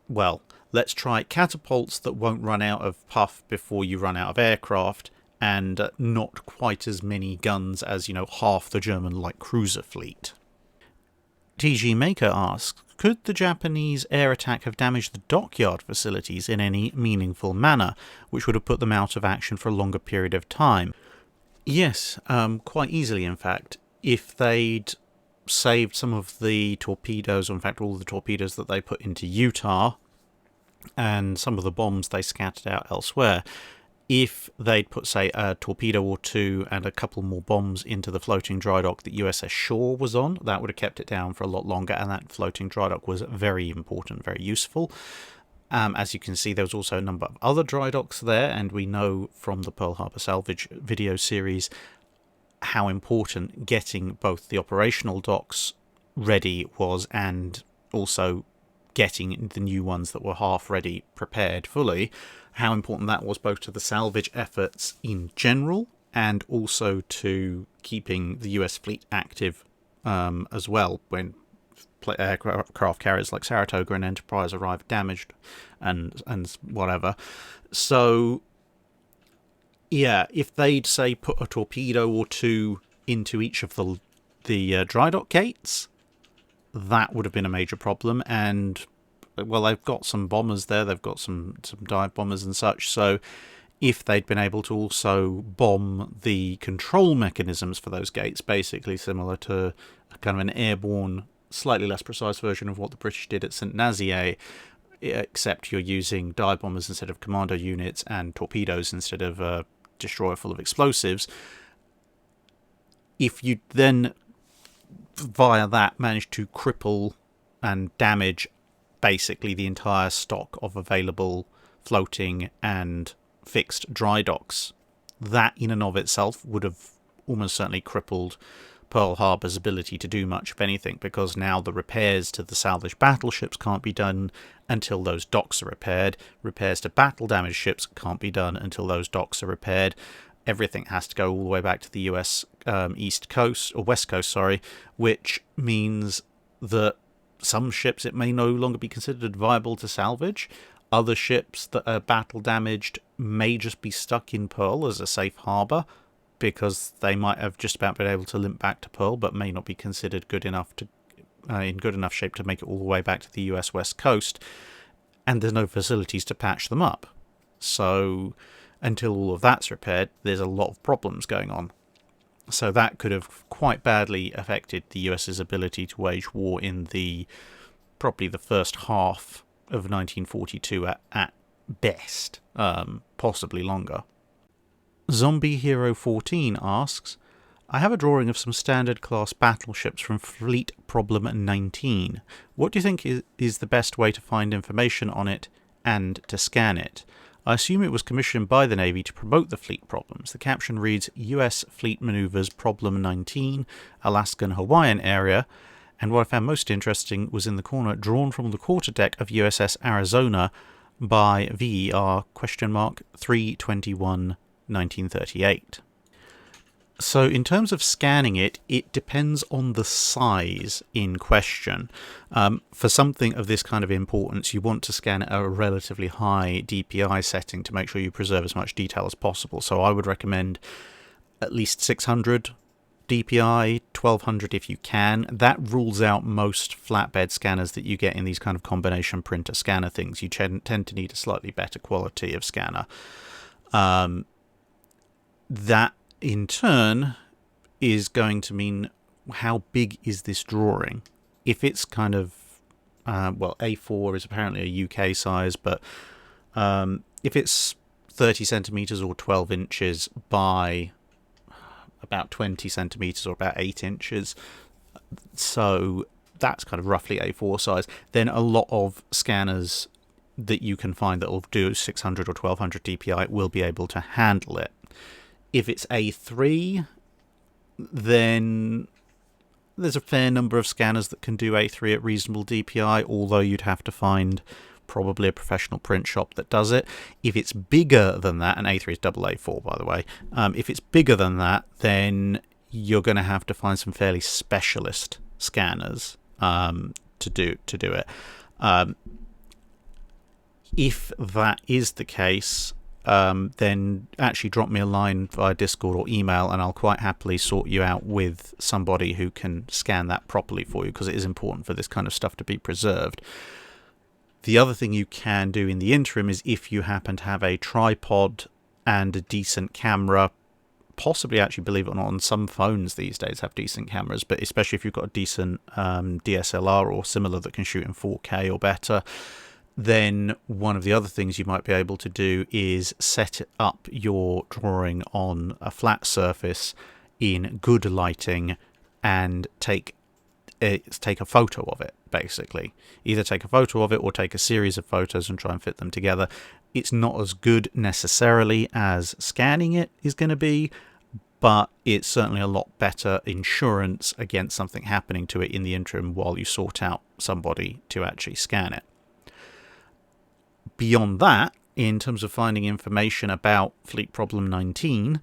well, let's try catapults that won't run out of puff before you run out of aircraft, and not quite as many guns as, half the German light cruiser fleet. TG Maker asks, could the Japanese air attack have damaged the dockyard facilities in any meaningful manner, which would have put them out of action for a longer period of time? Yes, quite easily, in fact. If they'd saved some of the torpedoes, or in fact all the torpedoes that they put into Utah, and some of the bombs they scattered out elsewhere, If they'd put, say, a torpedo or two and a couple more bombs into the floating dry dock that USS Shaw was on, that would have kept it down for a lot longer, and that floating dry dock was very important, very useful. As you can see, there was also a number of other dry docks there, and we know from the Pearl Harbor Salvage video series how important getting both the operational docks ready was, and also getting the new ones that were half ready prepared fully, how important that was both to the salvage efforts in general and also to keeping the US fleet active as well when aircraft carriers like Saratoga and Enterprise arrived damaged and whatever. So yeah, if they'd, say, put a torpedo or two into each of the dry dock gates, that would have been a major problem. And, well, they've got some bombers there, they've got some dive bombers and such, so if they'd been able to also bomb the control mechanisms for those gates, basically similar to kind of an airborne, slightly less precise version of what the British did at St. Nazaire, except you're using dive bombers instead of commando units and torpedoes instead of a destroyer full of explosives. If you then, via that, manage to cripple and damage basically the entire stock of available floating and fixed dry docks, that in and of itself would have almost certainly crippled Pearl Harbor's ability to do much of anything, because now the repairs to the salvaged battleships can't be done until those docks are repaired. Repairs to battle-damaged ships can't be done until those docks are repaired. Everything has to go all the way back to the US East Coast, or West Coast, sorry, which means that some ships it may no longer be considered viable to salvage. Other ships that are battle-damaged may just be stuck in Pearl as a safe harbour, because they might have just about been able to limp back to Pearl, but may not be considered good enough to in good enough shape to make it all the way back to the US West Coast, and there's no facilities to patch them up. So until all of that's repaired, there's a lot of problems going on. So that could have quite badly affected the US's ability to wage war in probably the first half of 1942 at best, possibly longer. Zombie Hero 14 asks, I have a drawing of some standard class battleships from Fleet Problem 19. What do you think is the best way to find information on it and to scan it? I assume it was commissioned by the Navy to promote the fleet problems. The caption reads, US Fleet Maneuvers Problem 19, Alaskan Hawaiian Area, and what I found most interesting was in the corner, drawn from the quarterdeck of USS Arizona by VER 321 1938. So in terms of scanning it, it depends on the size in question. For something of this kind of importance, you want to scan at a relatively high DPI setting to make sure you preserve as much detail as possible. So I would recommend at least 600 DPI, 1200 if you can. That rules out most flatbed scanners that you get in these kind of combination printer scanner things. You tend to need a slightly better quality of scanner. That in turn is going to mean how big is this drawing. If it's kind of A4 is apparently a UK size, but if it's 30 centimeters or 12 inches by about 20 centimeters or about 8 inches, so that's kind of roughly A4 size, then a lot of scanners that you can find that will do 600 or 1200 DPI will be able to handle it. If it's A3, then there's a fair number of scanners that can do A3 at reasonable DPI, although you'd have to find probably a professional print shop that does it. If it's bigger than that, and A3 is double A4 by the way, if it's bigger than that, then you're going to have to find some fairly specialist scanners to do it. If that is the case, then actually drop me a line via Discord or email, and I'll quite happily sort you out with somebody who can scan that properly for you, because it is important for this kind of stuff to be preserved. The other thing you can do in the interim is, if you happen to have a tripod and a decent camera, possibly, actually, believe it or not, on some phones these days have decent cameras, but especially if you've got a decent DSLR or similar that can shoot in 4K or better, Then one of the other things you might be able to do is set up your drawing on a flat surface in good lighting and take a photo of it, basically. Either take a photo of it or take a series of photos and try and fit them together. It's not as good necessarily as scanning it is going to be, but it's certainly a lot better insurance against something happening to it in the interim while you sort out somebody to actually scan it. Beyond that, in terms of finding information about Fleet Problem 19,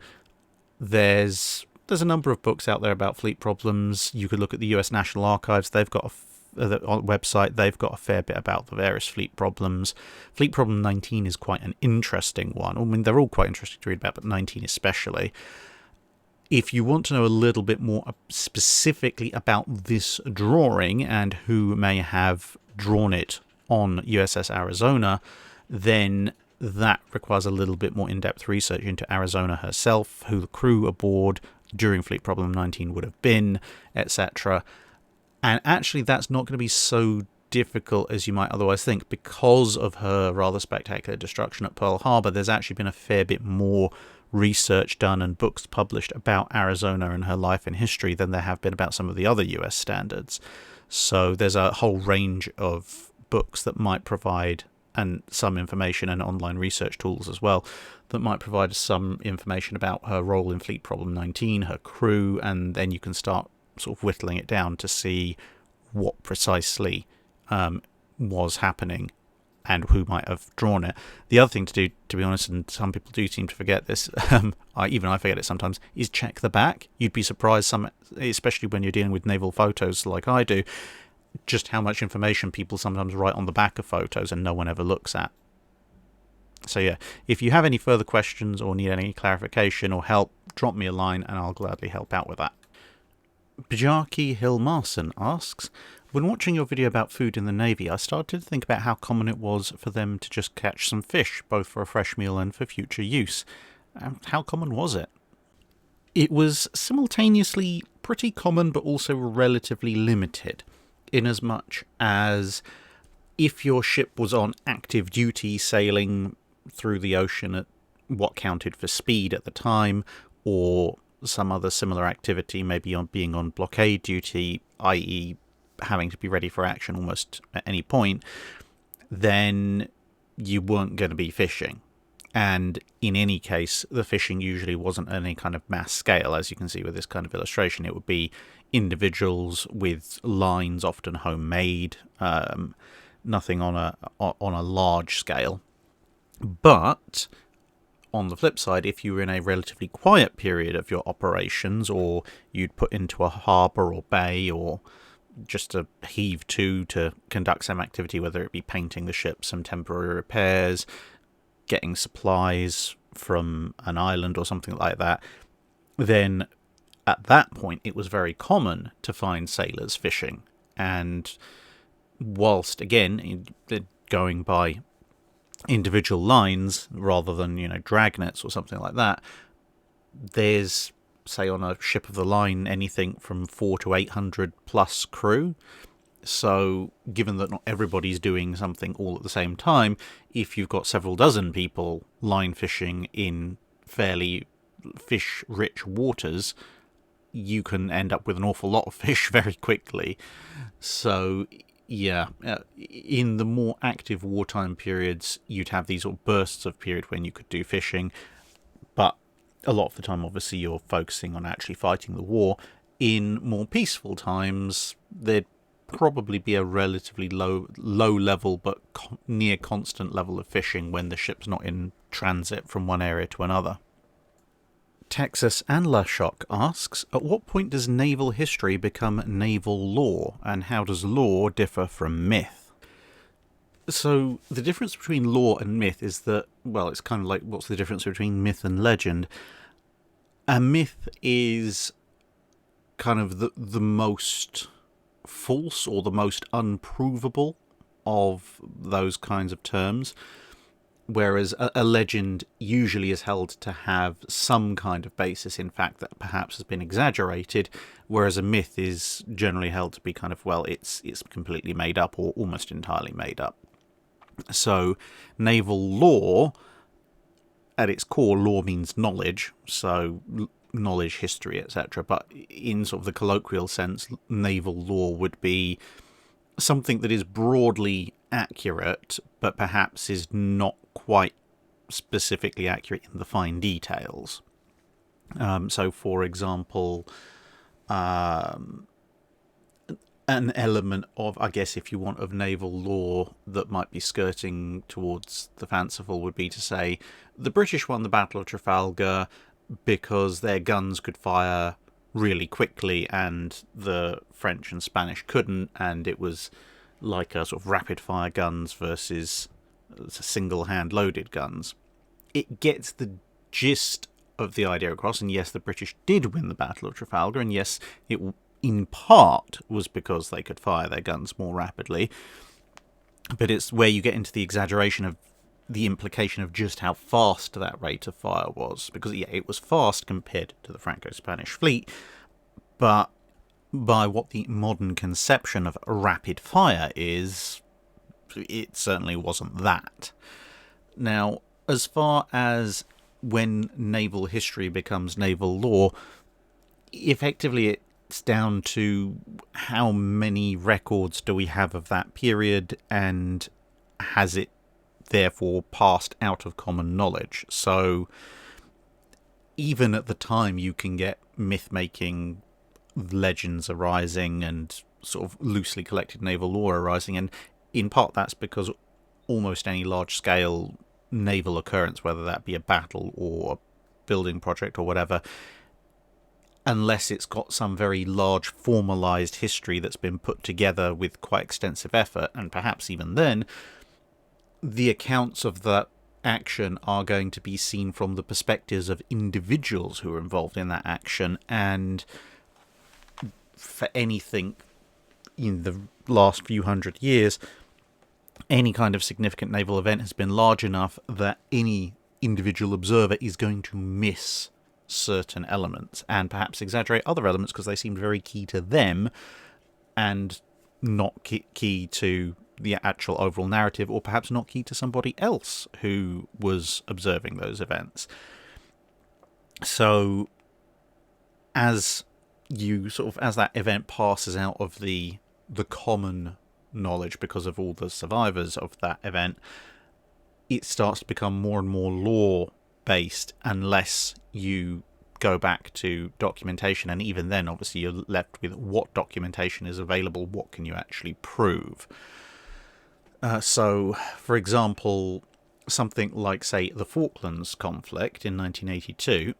there's a number of books out there about fleet problems. You could look at the US National Archives. They've got on the website, they've got a fair bit about the various fleet problems. Fleet Problem 19 is quite an interesting one. I mean, they're all quite interesting to read about, but 19 especially. If you want to know a little bit more specifically about this drawing and who may have drawn it on USS Arizona, then that requires a little bit more in-depth research into Arizona herself, who the crew aboard during Fleet Problem 19 would have been, etc. And actually that's not going to be so difficult as you might otherwise think. Because of her rather spectacular destruction at Pearl Harbor, there's actually been a fair bit more research done and books published about Arizona and her life and history than there have been about some of the other US standards. So there's a whole range of books that might provide, and some information and online research tools as well, that might provide some information about her role in Fleet Problem 19, her crew, and then you can start sort of whittling it down to see what precisely was happening and who might have drawn it. The other thing to do, to be honest, and some people do seem to forget this, even I forget it sometimes, is check the back. You'd be surprised, especially when you're dealing with naval photos like I do, just how much information people sometimes write on the back of photos and no one ever looks at. So yeah, if you have any further questions or need any clarification or help, drop me a line and I'll gladly help out with that. Bjarki Hilmarson asks, when watching your video about food in the Navy, I started to think about how common it was for them to just catch some fish, both for a fresh meal and for future use. How common was it? It was simultaneously pretty common but also relatively limited, inasmuch as if your ship was on active duty sailing through the ocean at what counted for speed at the time, or some other similar activity, maybe on being on blockade duty, i.e. having to be ready for action almost at any point, then you weren't going to be fishing. And in any case, the fishing usually wasn't at any kind of mass scale, as you can see with this kind of illustration. It would be individuals with lines, often homemade, nothing on a large scale. But on the flip side, if you were in a relatively quiet period of your operations, or you'd put into a harbour or bay, or just a heave to conduct some activity, whether it be painting the ship, some temporary repairs, getting supplies from an island or something like that, then at that point it was very common to find sailors fishing. And whilst, again, going by individual lines rather than, drag nets or something like that, there's, say, on a ship of the line, anything from 400 to 800 plus crew. So given that not everybody's doing something all at the same time, if you've got several dozen people line fishing in fairly fish-rich waters, you can end up with an awful lot of fish very quickly. So yeah, in the more active wartime periods, you'd have these sort of bursts of period when you could do fishing, but a lot of the time, obviously, you're focusing on actually fighting the war. In more peaceful times, there'd probably be a relatively low level but near constant level of fishing when the ship's not in transit from one area to another. Texas and Lashok asks, at what point does naval history become naval lore, and how does lore differ from myth? So the difference between lore and myth is that, well, it's kind of like, what's the difference between myth and legend? A myth is kind of the most false or the most unprovable of those kinds of terms, whereas a legend usually is held to have some kind of basis in fact that perhaps has been exaggerated, whereas a myth is generally held to be kind of, well, it's completely made up or almost entirely made up. So naval lore, at its core, lore means knowledge, so knowledge, history, etc. But in sort of the colloquial sense, naval lore would be something that is broadly accurate, but perhaps is not quite specifically accurate in the fine details. So, for example, an element of, I guess, if you want, of naval lore that might be skirting towards the fanciful would be to say the British won the Battle of Trafalgar because their guns could fire really quickly and the French and Spanish couldn't, and it was like a sort of rapid fire guns versus single hand loaded guns. It gets the gist of the idea across, and yes, the British did win the Battle of Trafalgar, and yes, it in part was because they could fire their guns more rapidly, but it's where you get into the exaggeration of the implication of just how fast that rate of fire was, because yeah, it was fast compared to the Franco-Spanish fleet, but by what the modern conception of rapid fire is, it certainly wasn't that. Now, as far as when naval history becomes naval lore, effectively it's down to how many records do we have of that period, and has it therefore passed out of common knowledge. So even at the time you can get myth-making legends arising and sort of loosely collected naval lore arising, and in part that's because almost any large-scale naval occurrence, whether that be a battle or a building project or whatever, unless it's got some very large formalised history that's been put together with quite extensive effort, and perhaps even then, the accounts of that action are going to be seen from the perspectives of individuals who are involved in that action, and for anything in the last few hundred years, any kind of significant naval event has been large enough that any individual observer is going to miss certain elements and perhaps exaggerate other elements because they seemed very key to them and not key to the actual overall narrative, or perhaps not key to somebody else who was observing those events. So as that event passes out of the common knowledge because of all the survivors of that event, it starts to become more and more lore based unless you go back to documentation, and even then obviously you're left with what documentation is available, what can you actually prove. So for example, something like, say, the Falklands conflict in 1982,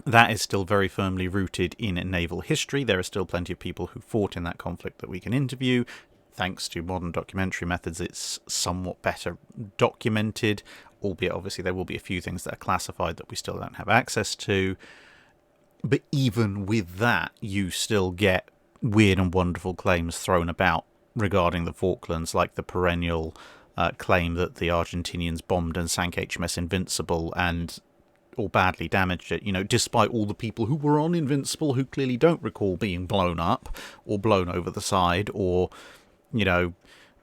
that is still very firmly rooted in naval history. There are still plenty of people who fought in that conflict that we can interview. Thanks to modern documentary methods, it's somewhat better documented, albeit obviously there will be a few things that are classified that we still don't have access to. But even with that, you still get weird and wonderful claims thrown about regarding the Falklands, like the perennial claim that the Argentinians bombed and sank HMS Invincible or badly damaged it, despite all the people who were on Invincible who clearly don't recall being blown up or blown over the side, or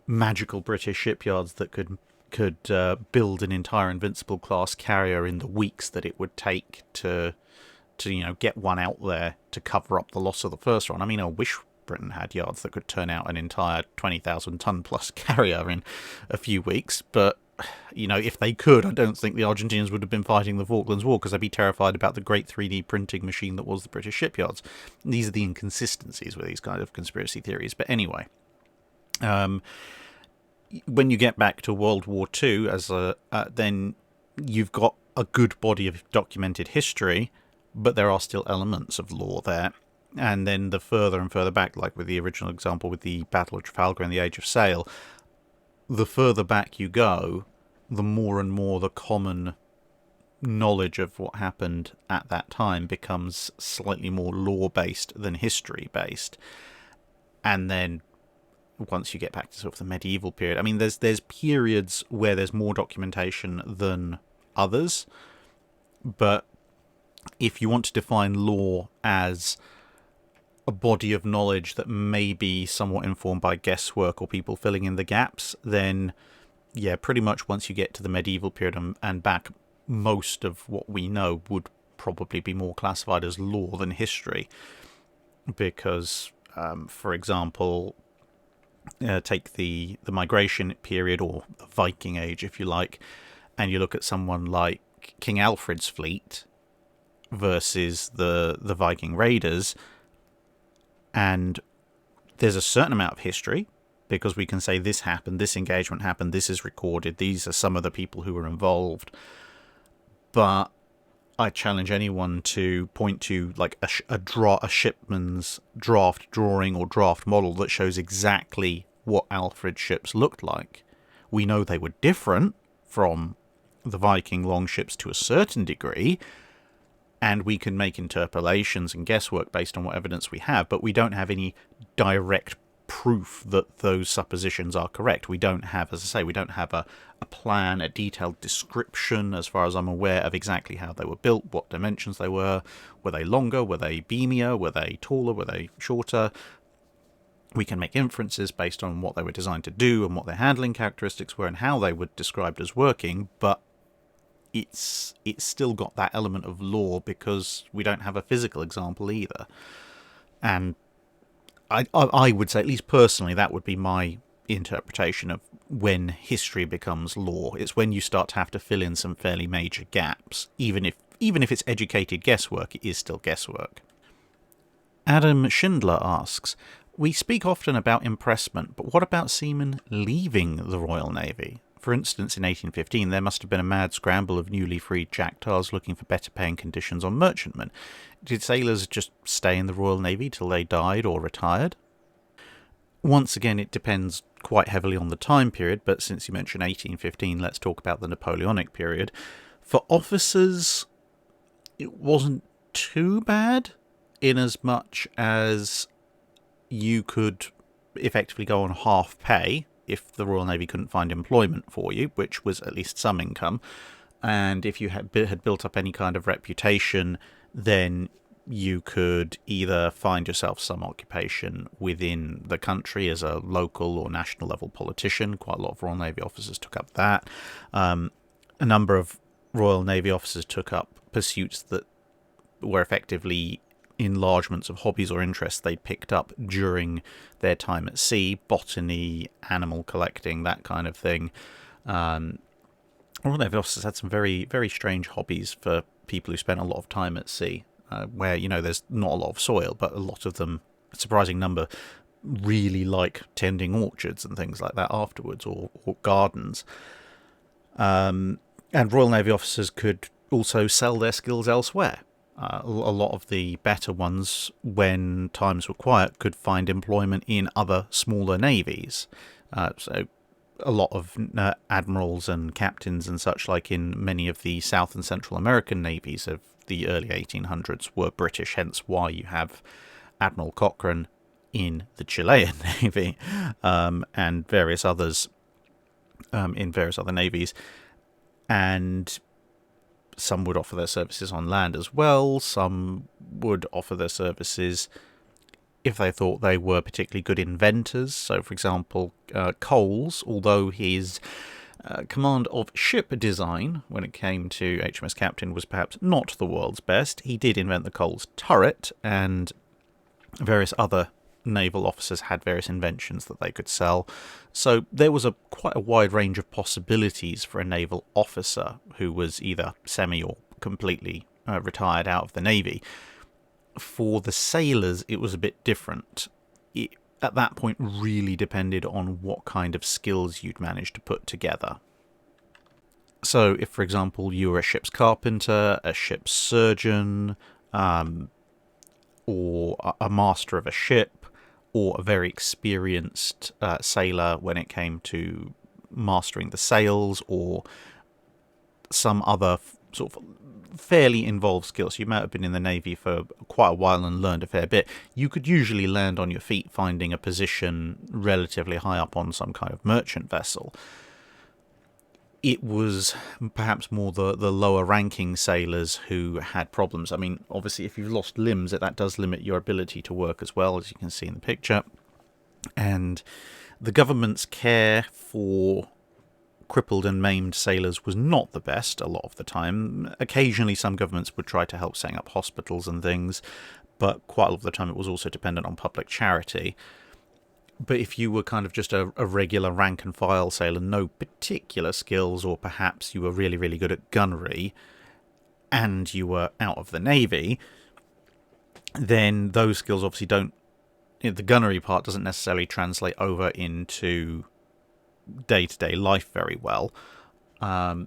magical British shipyards that could build an entire Invincible class carrier in the weeks that it would take to get one out there to cover up the loss of the first one. I mean, I wish Britain had yards that could turn out an entire 20,000 ton plus carrier in a few weeks, but if they could, I don't think the Argentinians would have been fighting the Falklands War, because they'd be terrified about the great 3D printing machine that was the British shipyards. These are the inconsistencies with these kind of conspiracy theories. But anyway, when you get back to World War II, then you've got a good body of documented history, but there are still elements of lore there. And then the further and further back, like with the original example with the Battle of Trafalgar and the Age of Sail, the further back you go, the more and more the common knowledge of what happened at that time becomes slightly more lore-based than history-based. And then once you get back to sort of the medieval period, I mean, there's periods where there's more documentation than others, but if you want to define lore as a body of knowledge that may be somewhat informed by guesswork or people filling in the gaps, then yeah, pretty much once you get to the medieval period and back, most of what we know would probably be more classified as lore than history. Because, for example, take the migration period, or the Viking Age, if you like, and you look at someone like King Alfred's fleet versus the Viking raiders, and there's a certain amount of history, because we can say this happened, this engagement happened, this is recorded, these are some of the people who were involved. But I challenge anyone to point to like a shipman's draft drawing or draft model that shows exactly what Alfred's ships looked like. We know they were different from the Viking longships to a certain degree, and we can make interpolations and guesswork based on what evidence we have, but we don't have any direct proof that those suppositions are correct. We don't have, as I say, we don't have a plan, a detailed description, as far as I'm aware, of exactly how they were built, what dimensions they were they longer, were they beamier, were they taller, were they shorter. We can make inferences based on what they were designed to do and what their handling characteristics were and how they were described as working, but it's still got that element of lore because we don't have a physical example either. And I would say, at least personally, that would be my interpretation of when history becomes lore. It's when you start to have to fill in some fairly major gaps. Even if it's educated guesswork, it is still guesswork. Adam Schindler asks, we speak often about impressment, but what about seamen leaving the Royal Navy? For instance, in 1815, there must have been a mad scramble of newly freed jack tars looking for better paying conditions on merchantmen. Did sailors just stay in the Royal Navy till they died or retired? Once again, it depends quite heavily on the time period, but since you mentioned 1815, let's talk about the Napoleonic period. For officers, it wasn't too bad, in as much as you could effectively go on half pay if the Royal Navy couldn't find employment for you, which was at least some income. And if you had built up any kind of reputation, then you could either find yourself some occupation within the country as a local or national level politician. Quite a lot of Royal Navy officers took up that. A number of Royal Navy officers took up pursuits that were effectively enlargements of hobbies or interests they'd picked up during their time at sea: botany, animal collecting, that kind of thing. Royal Navy officers had some very, very strange hobbies for people who spent a lot of time at sea, where, there's not a lot of soil, but a lot of them, a surprising number, really like tending orchards and things like that afterwards, or gardens. And Royal Navy officers could also sell their skills elsewhere. A lot of the better ones, when times were quiet, could find employment in other smaller navies. So a lot of admirals and captains and such, like in many of the South and Central American navies of the early 1800s, were British, hence why you have Admiral Cochrane in the Chilean Navy, and various others in various other navies. And some would offer their services on land as well. Some would offer their services if they thought they were particularly good inventors. So, for example, Coles, although his command of ship design when it came to HMS Captain was perhaps not the world's best, he did invent the Coles turret, and various other naval officers had various inventions that they could sell. So there was quite a wide range of possibilities for a naval officer who was either semi or completely retired out of the Navy. For the sailors, it was a bit different. It, at that point, really depended on what kind of skills you'd managed to put together. So if, for example, you were a ship's carpenter, a ship's surgeon, or a master of a ship, or a very experienced sailor when it came to mastering the sails, or some other sort of fairly involved skills. You might have been in the Navy for quite a while and learned a fair bit. You could usually land on your feet finding a position relatively high up on some kind of merchant vessel. It was perhaps more the lower ranking sailors who had problems. I mean, obviously, if you've lost limbs, that does limit your ability to work as well, as you can see in the picture. And the government's care for crippled and maimed sailors was not the best a lot of the time. Occasionally some governments would try to help setting up hospitals and things, but quite a lot of the time it was also dependent on public charity. But if you were kind of just a regular rank and file sailor, no particular skills, or perhaps you were really, really good at gunnery, and you were out of the Navy, then those skills obviously don't... The gunnery part doesn't necessarily translate over into day-to-day life very well.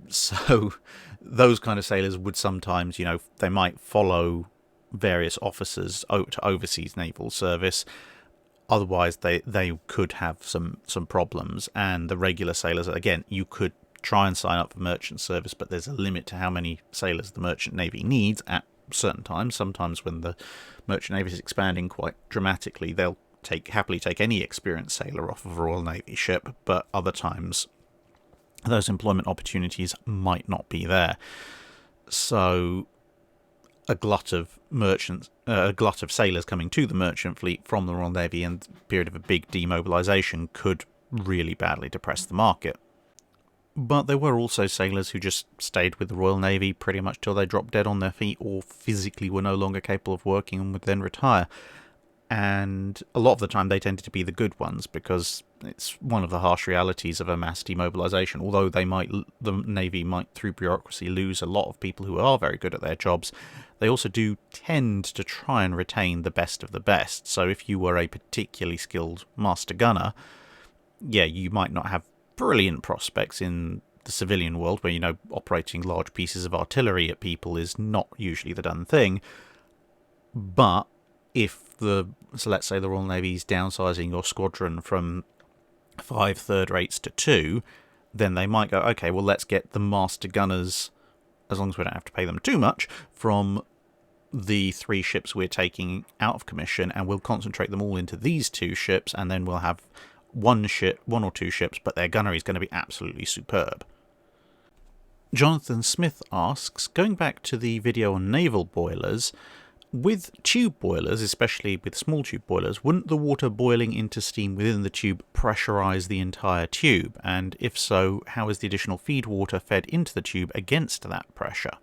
So those kind of sailors would sometimes, they might follow various officers to overseas naval service. Otherwise, they could have some problems. And the regular sailors, again, you could try and sign up for merchant service, but there's a limit to how many sailors the merchant navy needs at certain times. Sometimes when the merchant navy is expanding quite dramatically, they'll happily take any experienced sailor off of a Royal Navy ship, but other times those employment opportunities might not be there. So a glut of sailors coming to the merchant fleet from the Royal Navy in the period of a big demobilisation could really badly depress the market. But there were also sailors who just stayed with the Royal Navy pretty much till they dropped dead on their feet or physically were no longer capable of working and would then retire. And a lot of the time they tended to be the good ones, because it's one of the harsh realities of a mass demobilisation. Although the Navy might, through bureaucracy, lose a lot of people who are very good at their jobs, they also do tend to try and retain the best of the best. So if you were a particularly skilled master gunner, you might not have brilliant prospects in the civilian world, where, operating large pieces of artillery at people is not usually the done thing. But if let's say the Royal Navy's downsizing your squadron from 5 third rates to 2, then they might go, okay, well, let's get the master gunners, as long as we don't have to pay them too much, from the 3 ships we're taking out of commission, and we'll concentrate them all into these 2 ships, and then we'll have one or 2 ships, but their gunnery is going to be absolutely superb. Jonathan Smith asks, going back to the video on naval boilers, with tube boilers, especially with small tube boilers, wouldn't the water boiling into steam within the tube pressurise the entire tube? And if so, how is the additional feed water fed into the tube against that pressure?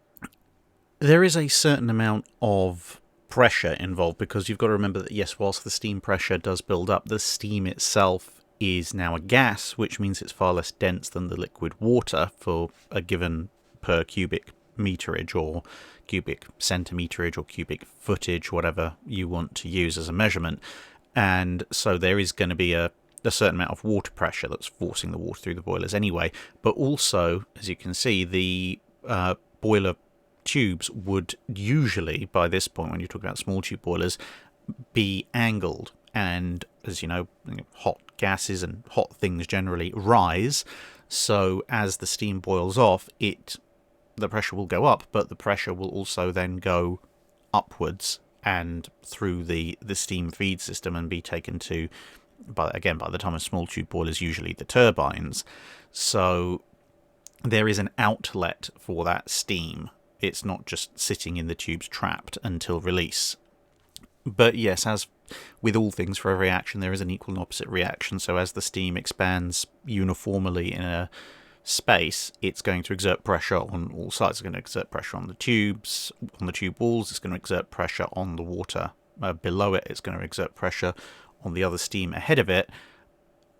There is a certain amount of pressure involved, because you've got to remember that, yes, whilst the steam pressure does build up, the steam itself is now a gas, which means it's far less dense than the liquid water for a given per cubic meterage or cubic centimeterage or cubic footage, whatever you want to use as a measurement. And so there is going to be a certain amount of water pressure that's forcing the water through the boilers anyway. But also, as you can see, the boiler tubes would usually, by this point when you talk about small tube boilers, be angled. And as you know, hot gases and hot things generally rise. So as the steam boils off, the pressure will go up, but the pressure will also then go upwards and through the steam feed system and be taken to, by the time of small tube boilers, usually the turbines. So there is an outlet for that steam. It's not just sitting in the tubes trapped until release. But yes, as with all things for every action, there is an equal and opposite reaction. So as the steam expands uniformly in a space, it's going to exert pressure on all sides. It's going to exert pressure on the tubes, on the tube walls. It's going to exert pressure on the water below it. It's going to exert pressure on the other steam ahead of it.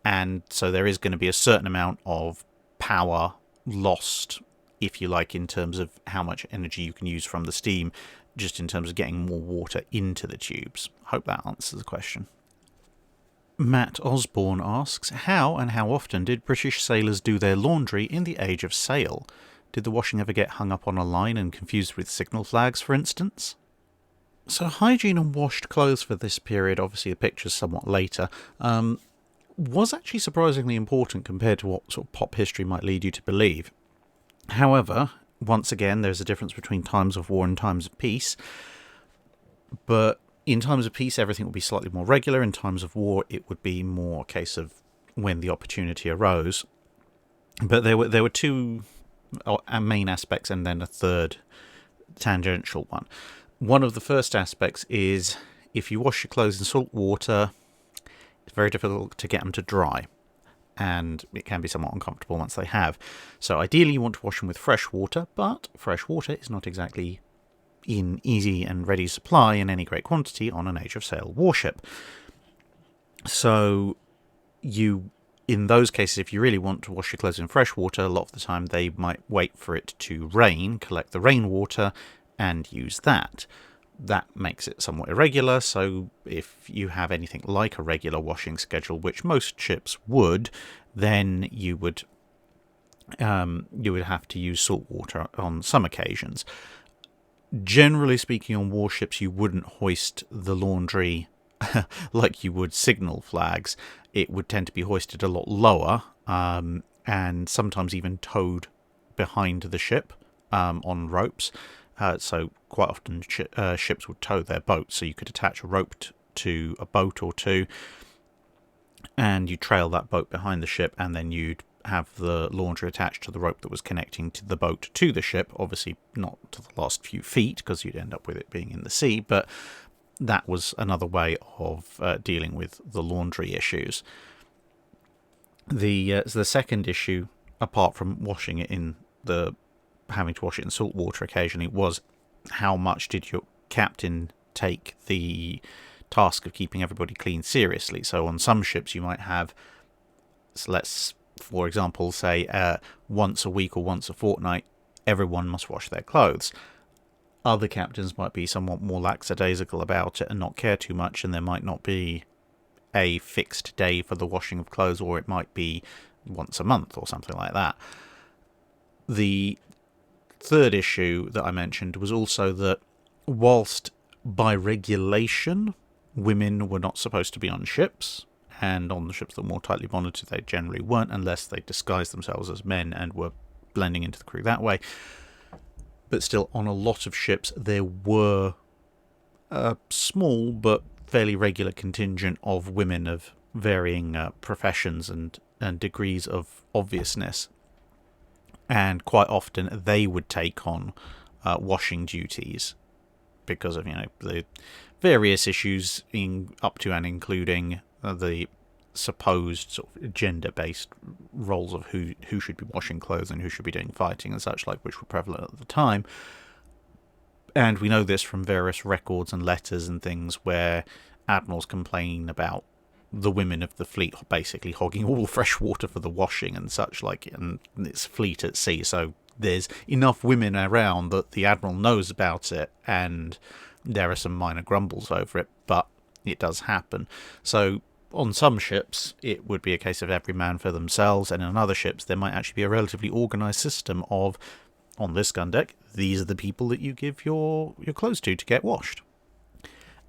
And so there is going to be a certain amount of power lost, if you like, in terms of how much energy you can use from the steam, just in terms of getting more water into the tubes. I hope that answers the question. Matt Osborne asks, how and how often did British sailors do their laundry in the age of sail? Did the washing ever get hung up on a line and confused with signal flags, for instance? So hygiene and washed clothes for this period, obviously the picture's somewhat later, was actually surprisingly important compared to what sort of pop history might lead you to believe. However, once again, there's a difference between times of war and times of peace, but in times of peace, everything would be slightly more regular. In times of war, it would be more a case of when the opportunity arose. But there were 2 main aspects and then a third tangential one. One of the first aspects is, if you wash your clothes in salt water, it's very difficult to get them to dry. and it can be somewhat uncomfortable once they have. So ideally you want to wash them with fresh water, but fresh water is not exactly in easy and ready supply in any great quantity on an age of sail warship. So in those cases, if you really want to wash your clothes in fresh water, a lot of the time they might wait for it to rain, collect the rainwater, and use that. That makes it somewhat irregular, so if you have anything like a regular washing schedule, which most ships would, then you would have to use salt water on some occasions. Generally speaking, on warships, you wouldn't hoist the laundry like you would signal flags. It would tend to be hoisted a lot lower, and sometimes even towed behind the ship on ropes. So quite often ships would tow their boats, so you could attach a rope to a boat or two, and you trail that boat behind the ship, and then you'd have the laundry attached to the rope that was connecting to the boat to the ship. Obviously not to the last few feet, because you'd end up with it being in the sea, but that was another way of dealing with the laundry issues. The second issue, apart from washing it in having to wash it in salt water occasionally, was how much did your captain take the task of keeping everybody clean seriously. So on some ships you might have, let's for example say once a week or once a fortnight everyone must wash their clothes. Other captains might be somewhat more lackadaisical about it and not care too much, and there might not be a fixed day for the washing of clothes, or it might be once a month or something like that. The third issue that I mentioned was also that whilst by regulation women were not supposed to be on ships, and on the ships that were more tightly monitored they generally weren't, unless they disguised themselves as men and were blending into the crew that way. But still, on a lot of ships there were a small but fairly regular contingent of women of varying professions and degrees of obviousness. And quite often they would take on washing duties because of the various issues up to and including the supposed sort of gender-based roles of who should be washing clothes and who should be doing fighting and such like, which were prevalent at the time. And we know this from various records and letters and things where admirals complain about the women of the fleet basically hogging all fresh water for the washing and such like, and it's fleet at sea, so there's enough women around that the admiral knows about it, and there are some minor grumbles over it, but it does happen. So on some ships it would be a case of every man for themselves, and on other ships there might actually be a relatively organised system of, on this gun deck, these are the people that you give your clothes to get washed.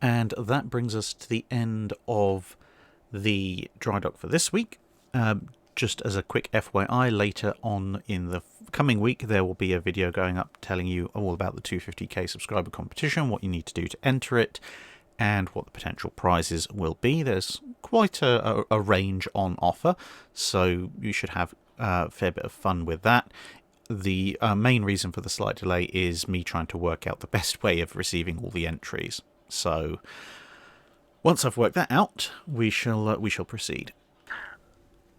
And that brings us to the end of the dry dock for this week. Just as a quick FYI, later on in the coming week there will be a video going up telling you all about the 250k subscriber competition, what you need to do to enter it, and what the potential prizes will be. There's quite a range on offer, so you should have a fair bit of fun with that. The main reason for the slight delay is me trying to work out the best way of receiving all the entries. So once I've worked that out, we shall proceed.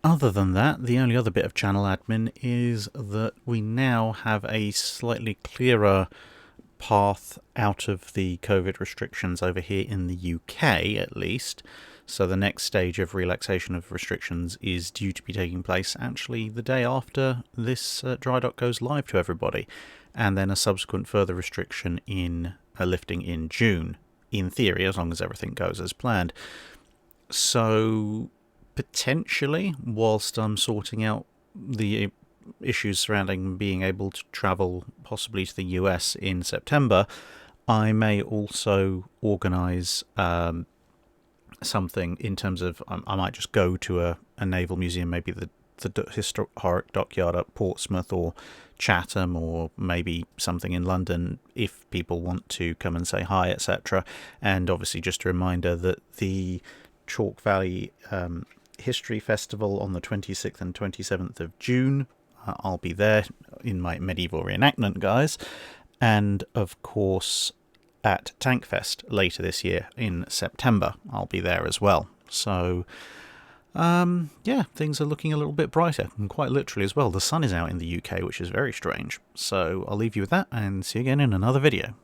Other than that, the only other bit of channel admin is that we now have a slightly clearer path out of the COVID restrictions over here in the UK, at least. So the next stage of relaxation of restrictions is due to be taking place actually the day after this dry dock goes live to everybody, and then a subsequent further restriction in lifting in June, in theory, as long as everything goes as planned. So potentially, whilst I'm sorting out the issues surrounding being able to travel possibly to the US in September, I may also organise something in terms of I might just go to a naval museum, maybe the historic dockyard at Portsmouth or Chatham, or maybe something in London if people want to come and say hi, etc. And obviously just a reminder that the Chalk Valley History Festival on the 26th and 27th of June, I'll be there in my medieval reenactment guise, and of course at Tankfest later this year in September I'll be there as well. So Yeah, things are looking a little bit brighter, and quite literally as well. The sun is out in the UK, which is very strange. So I'll leave you with that, and see you again in another video.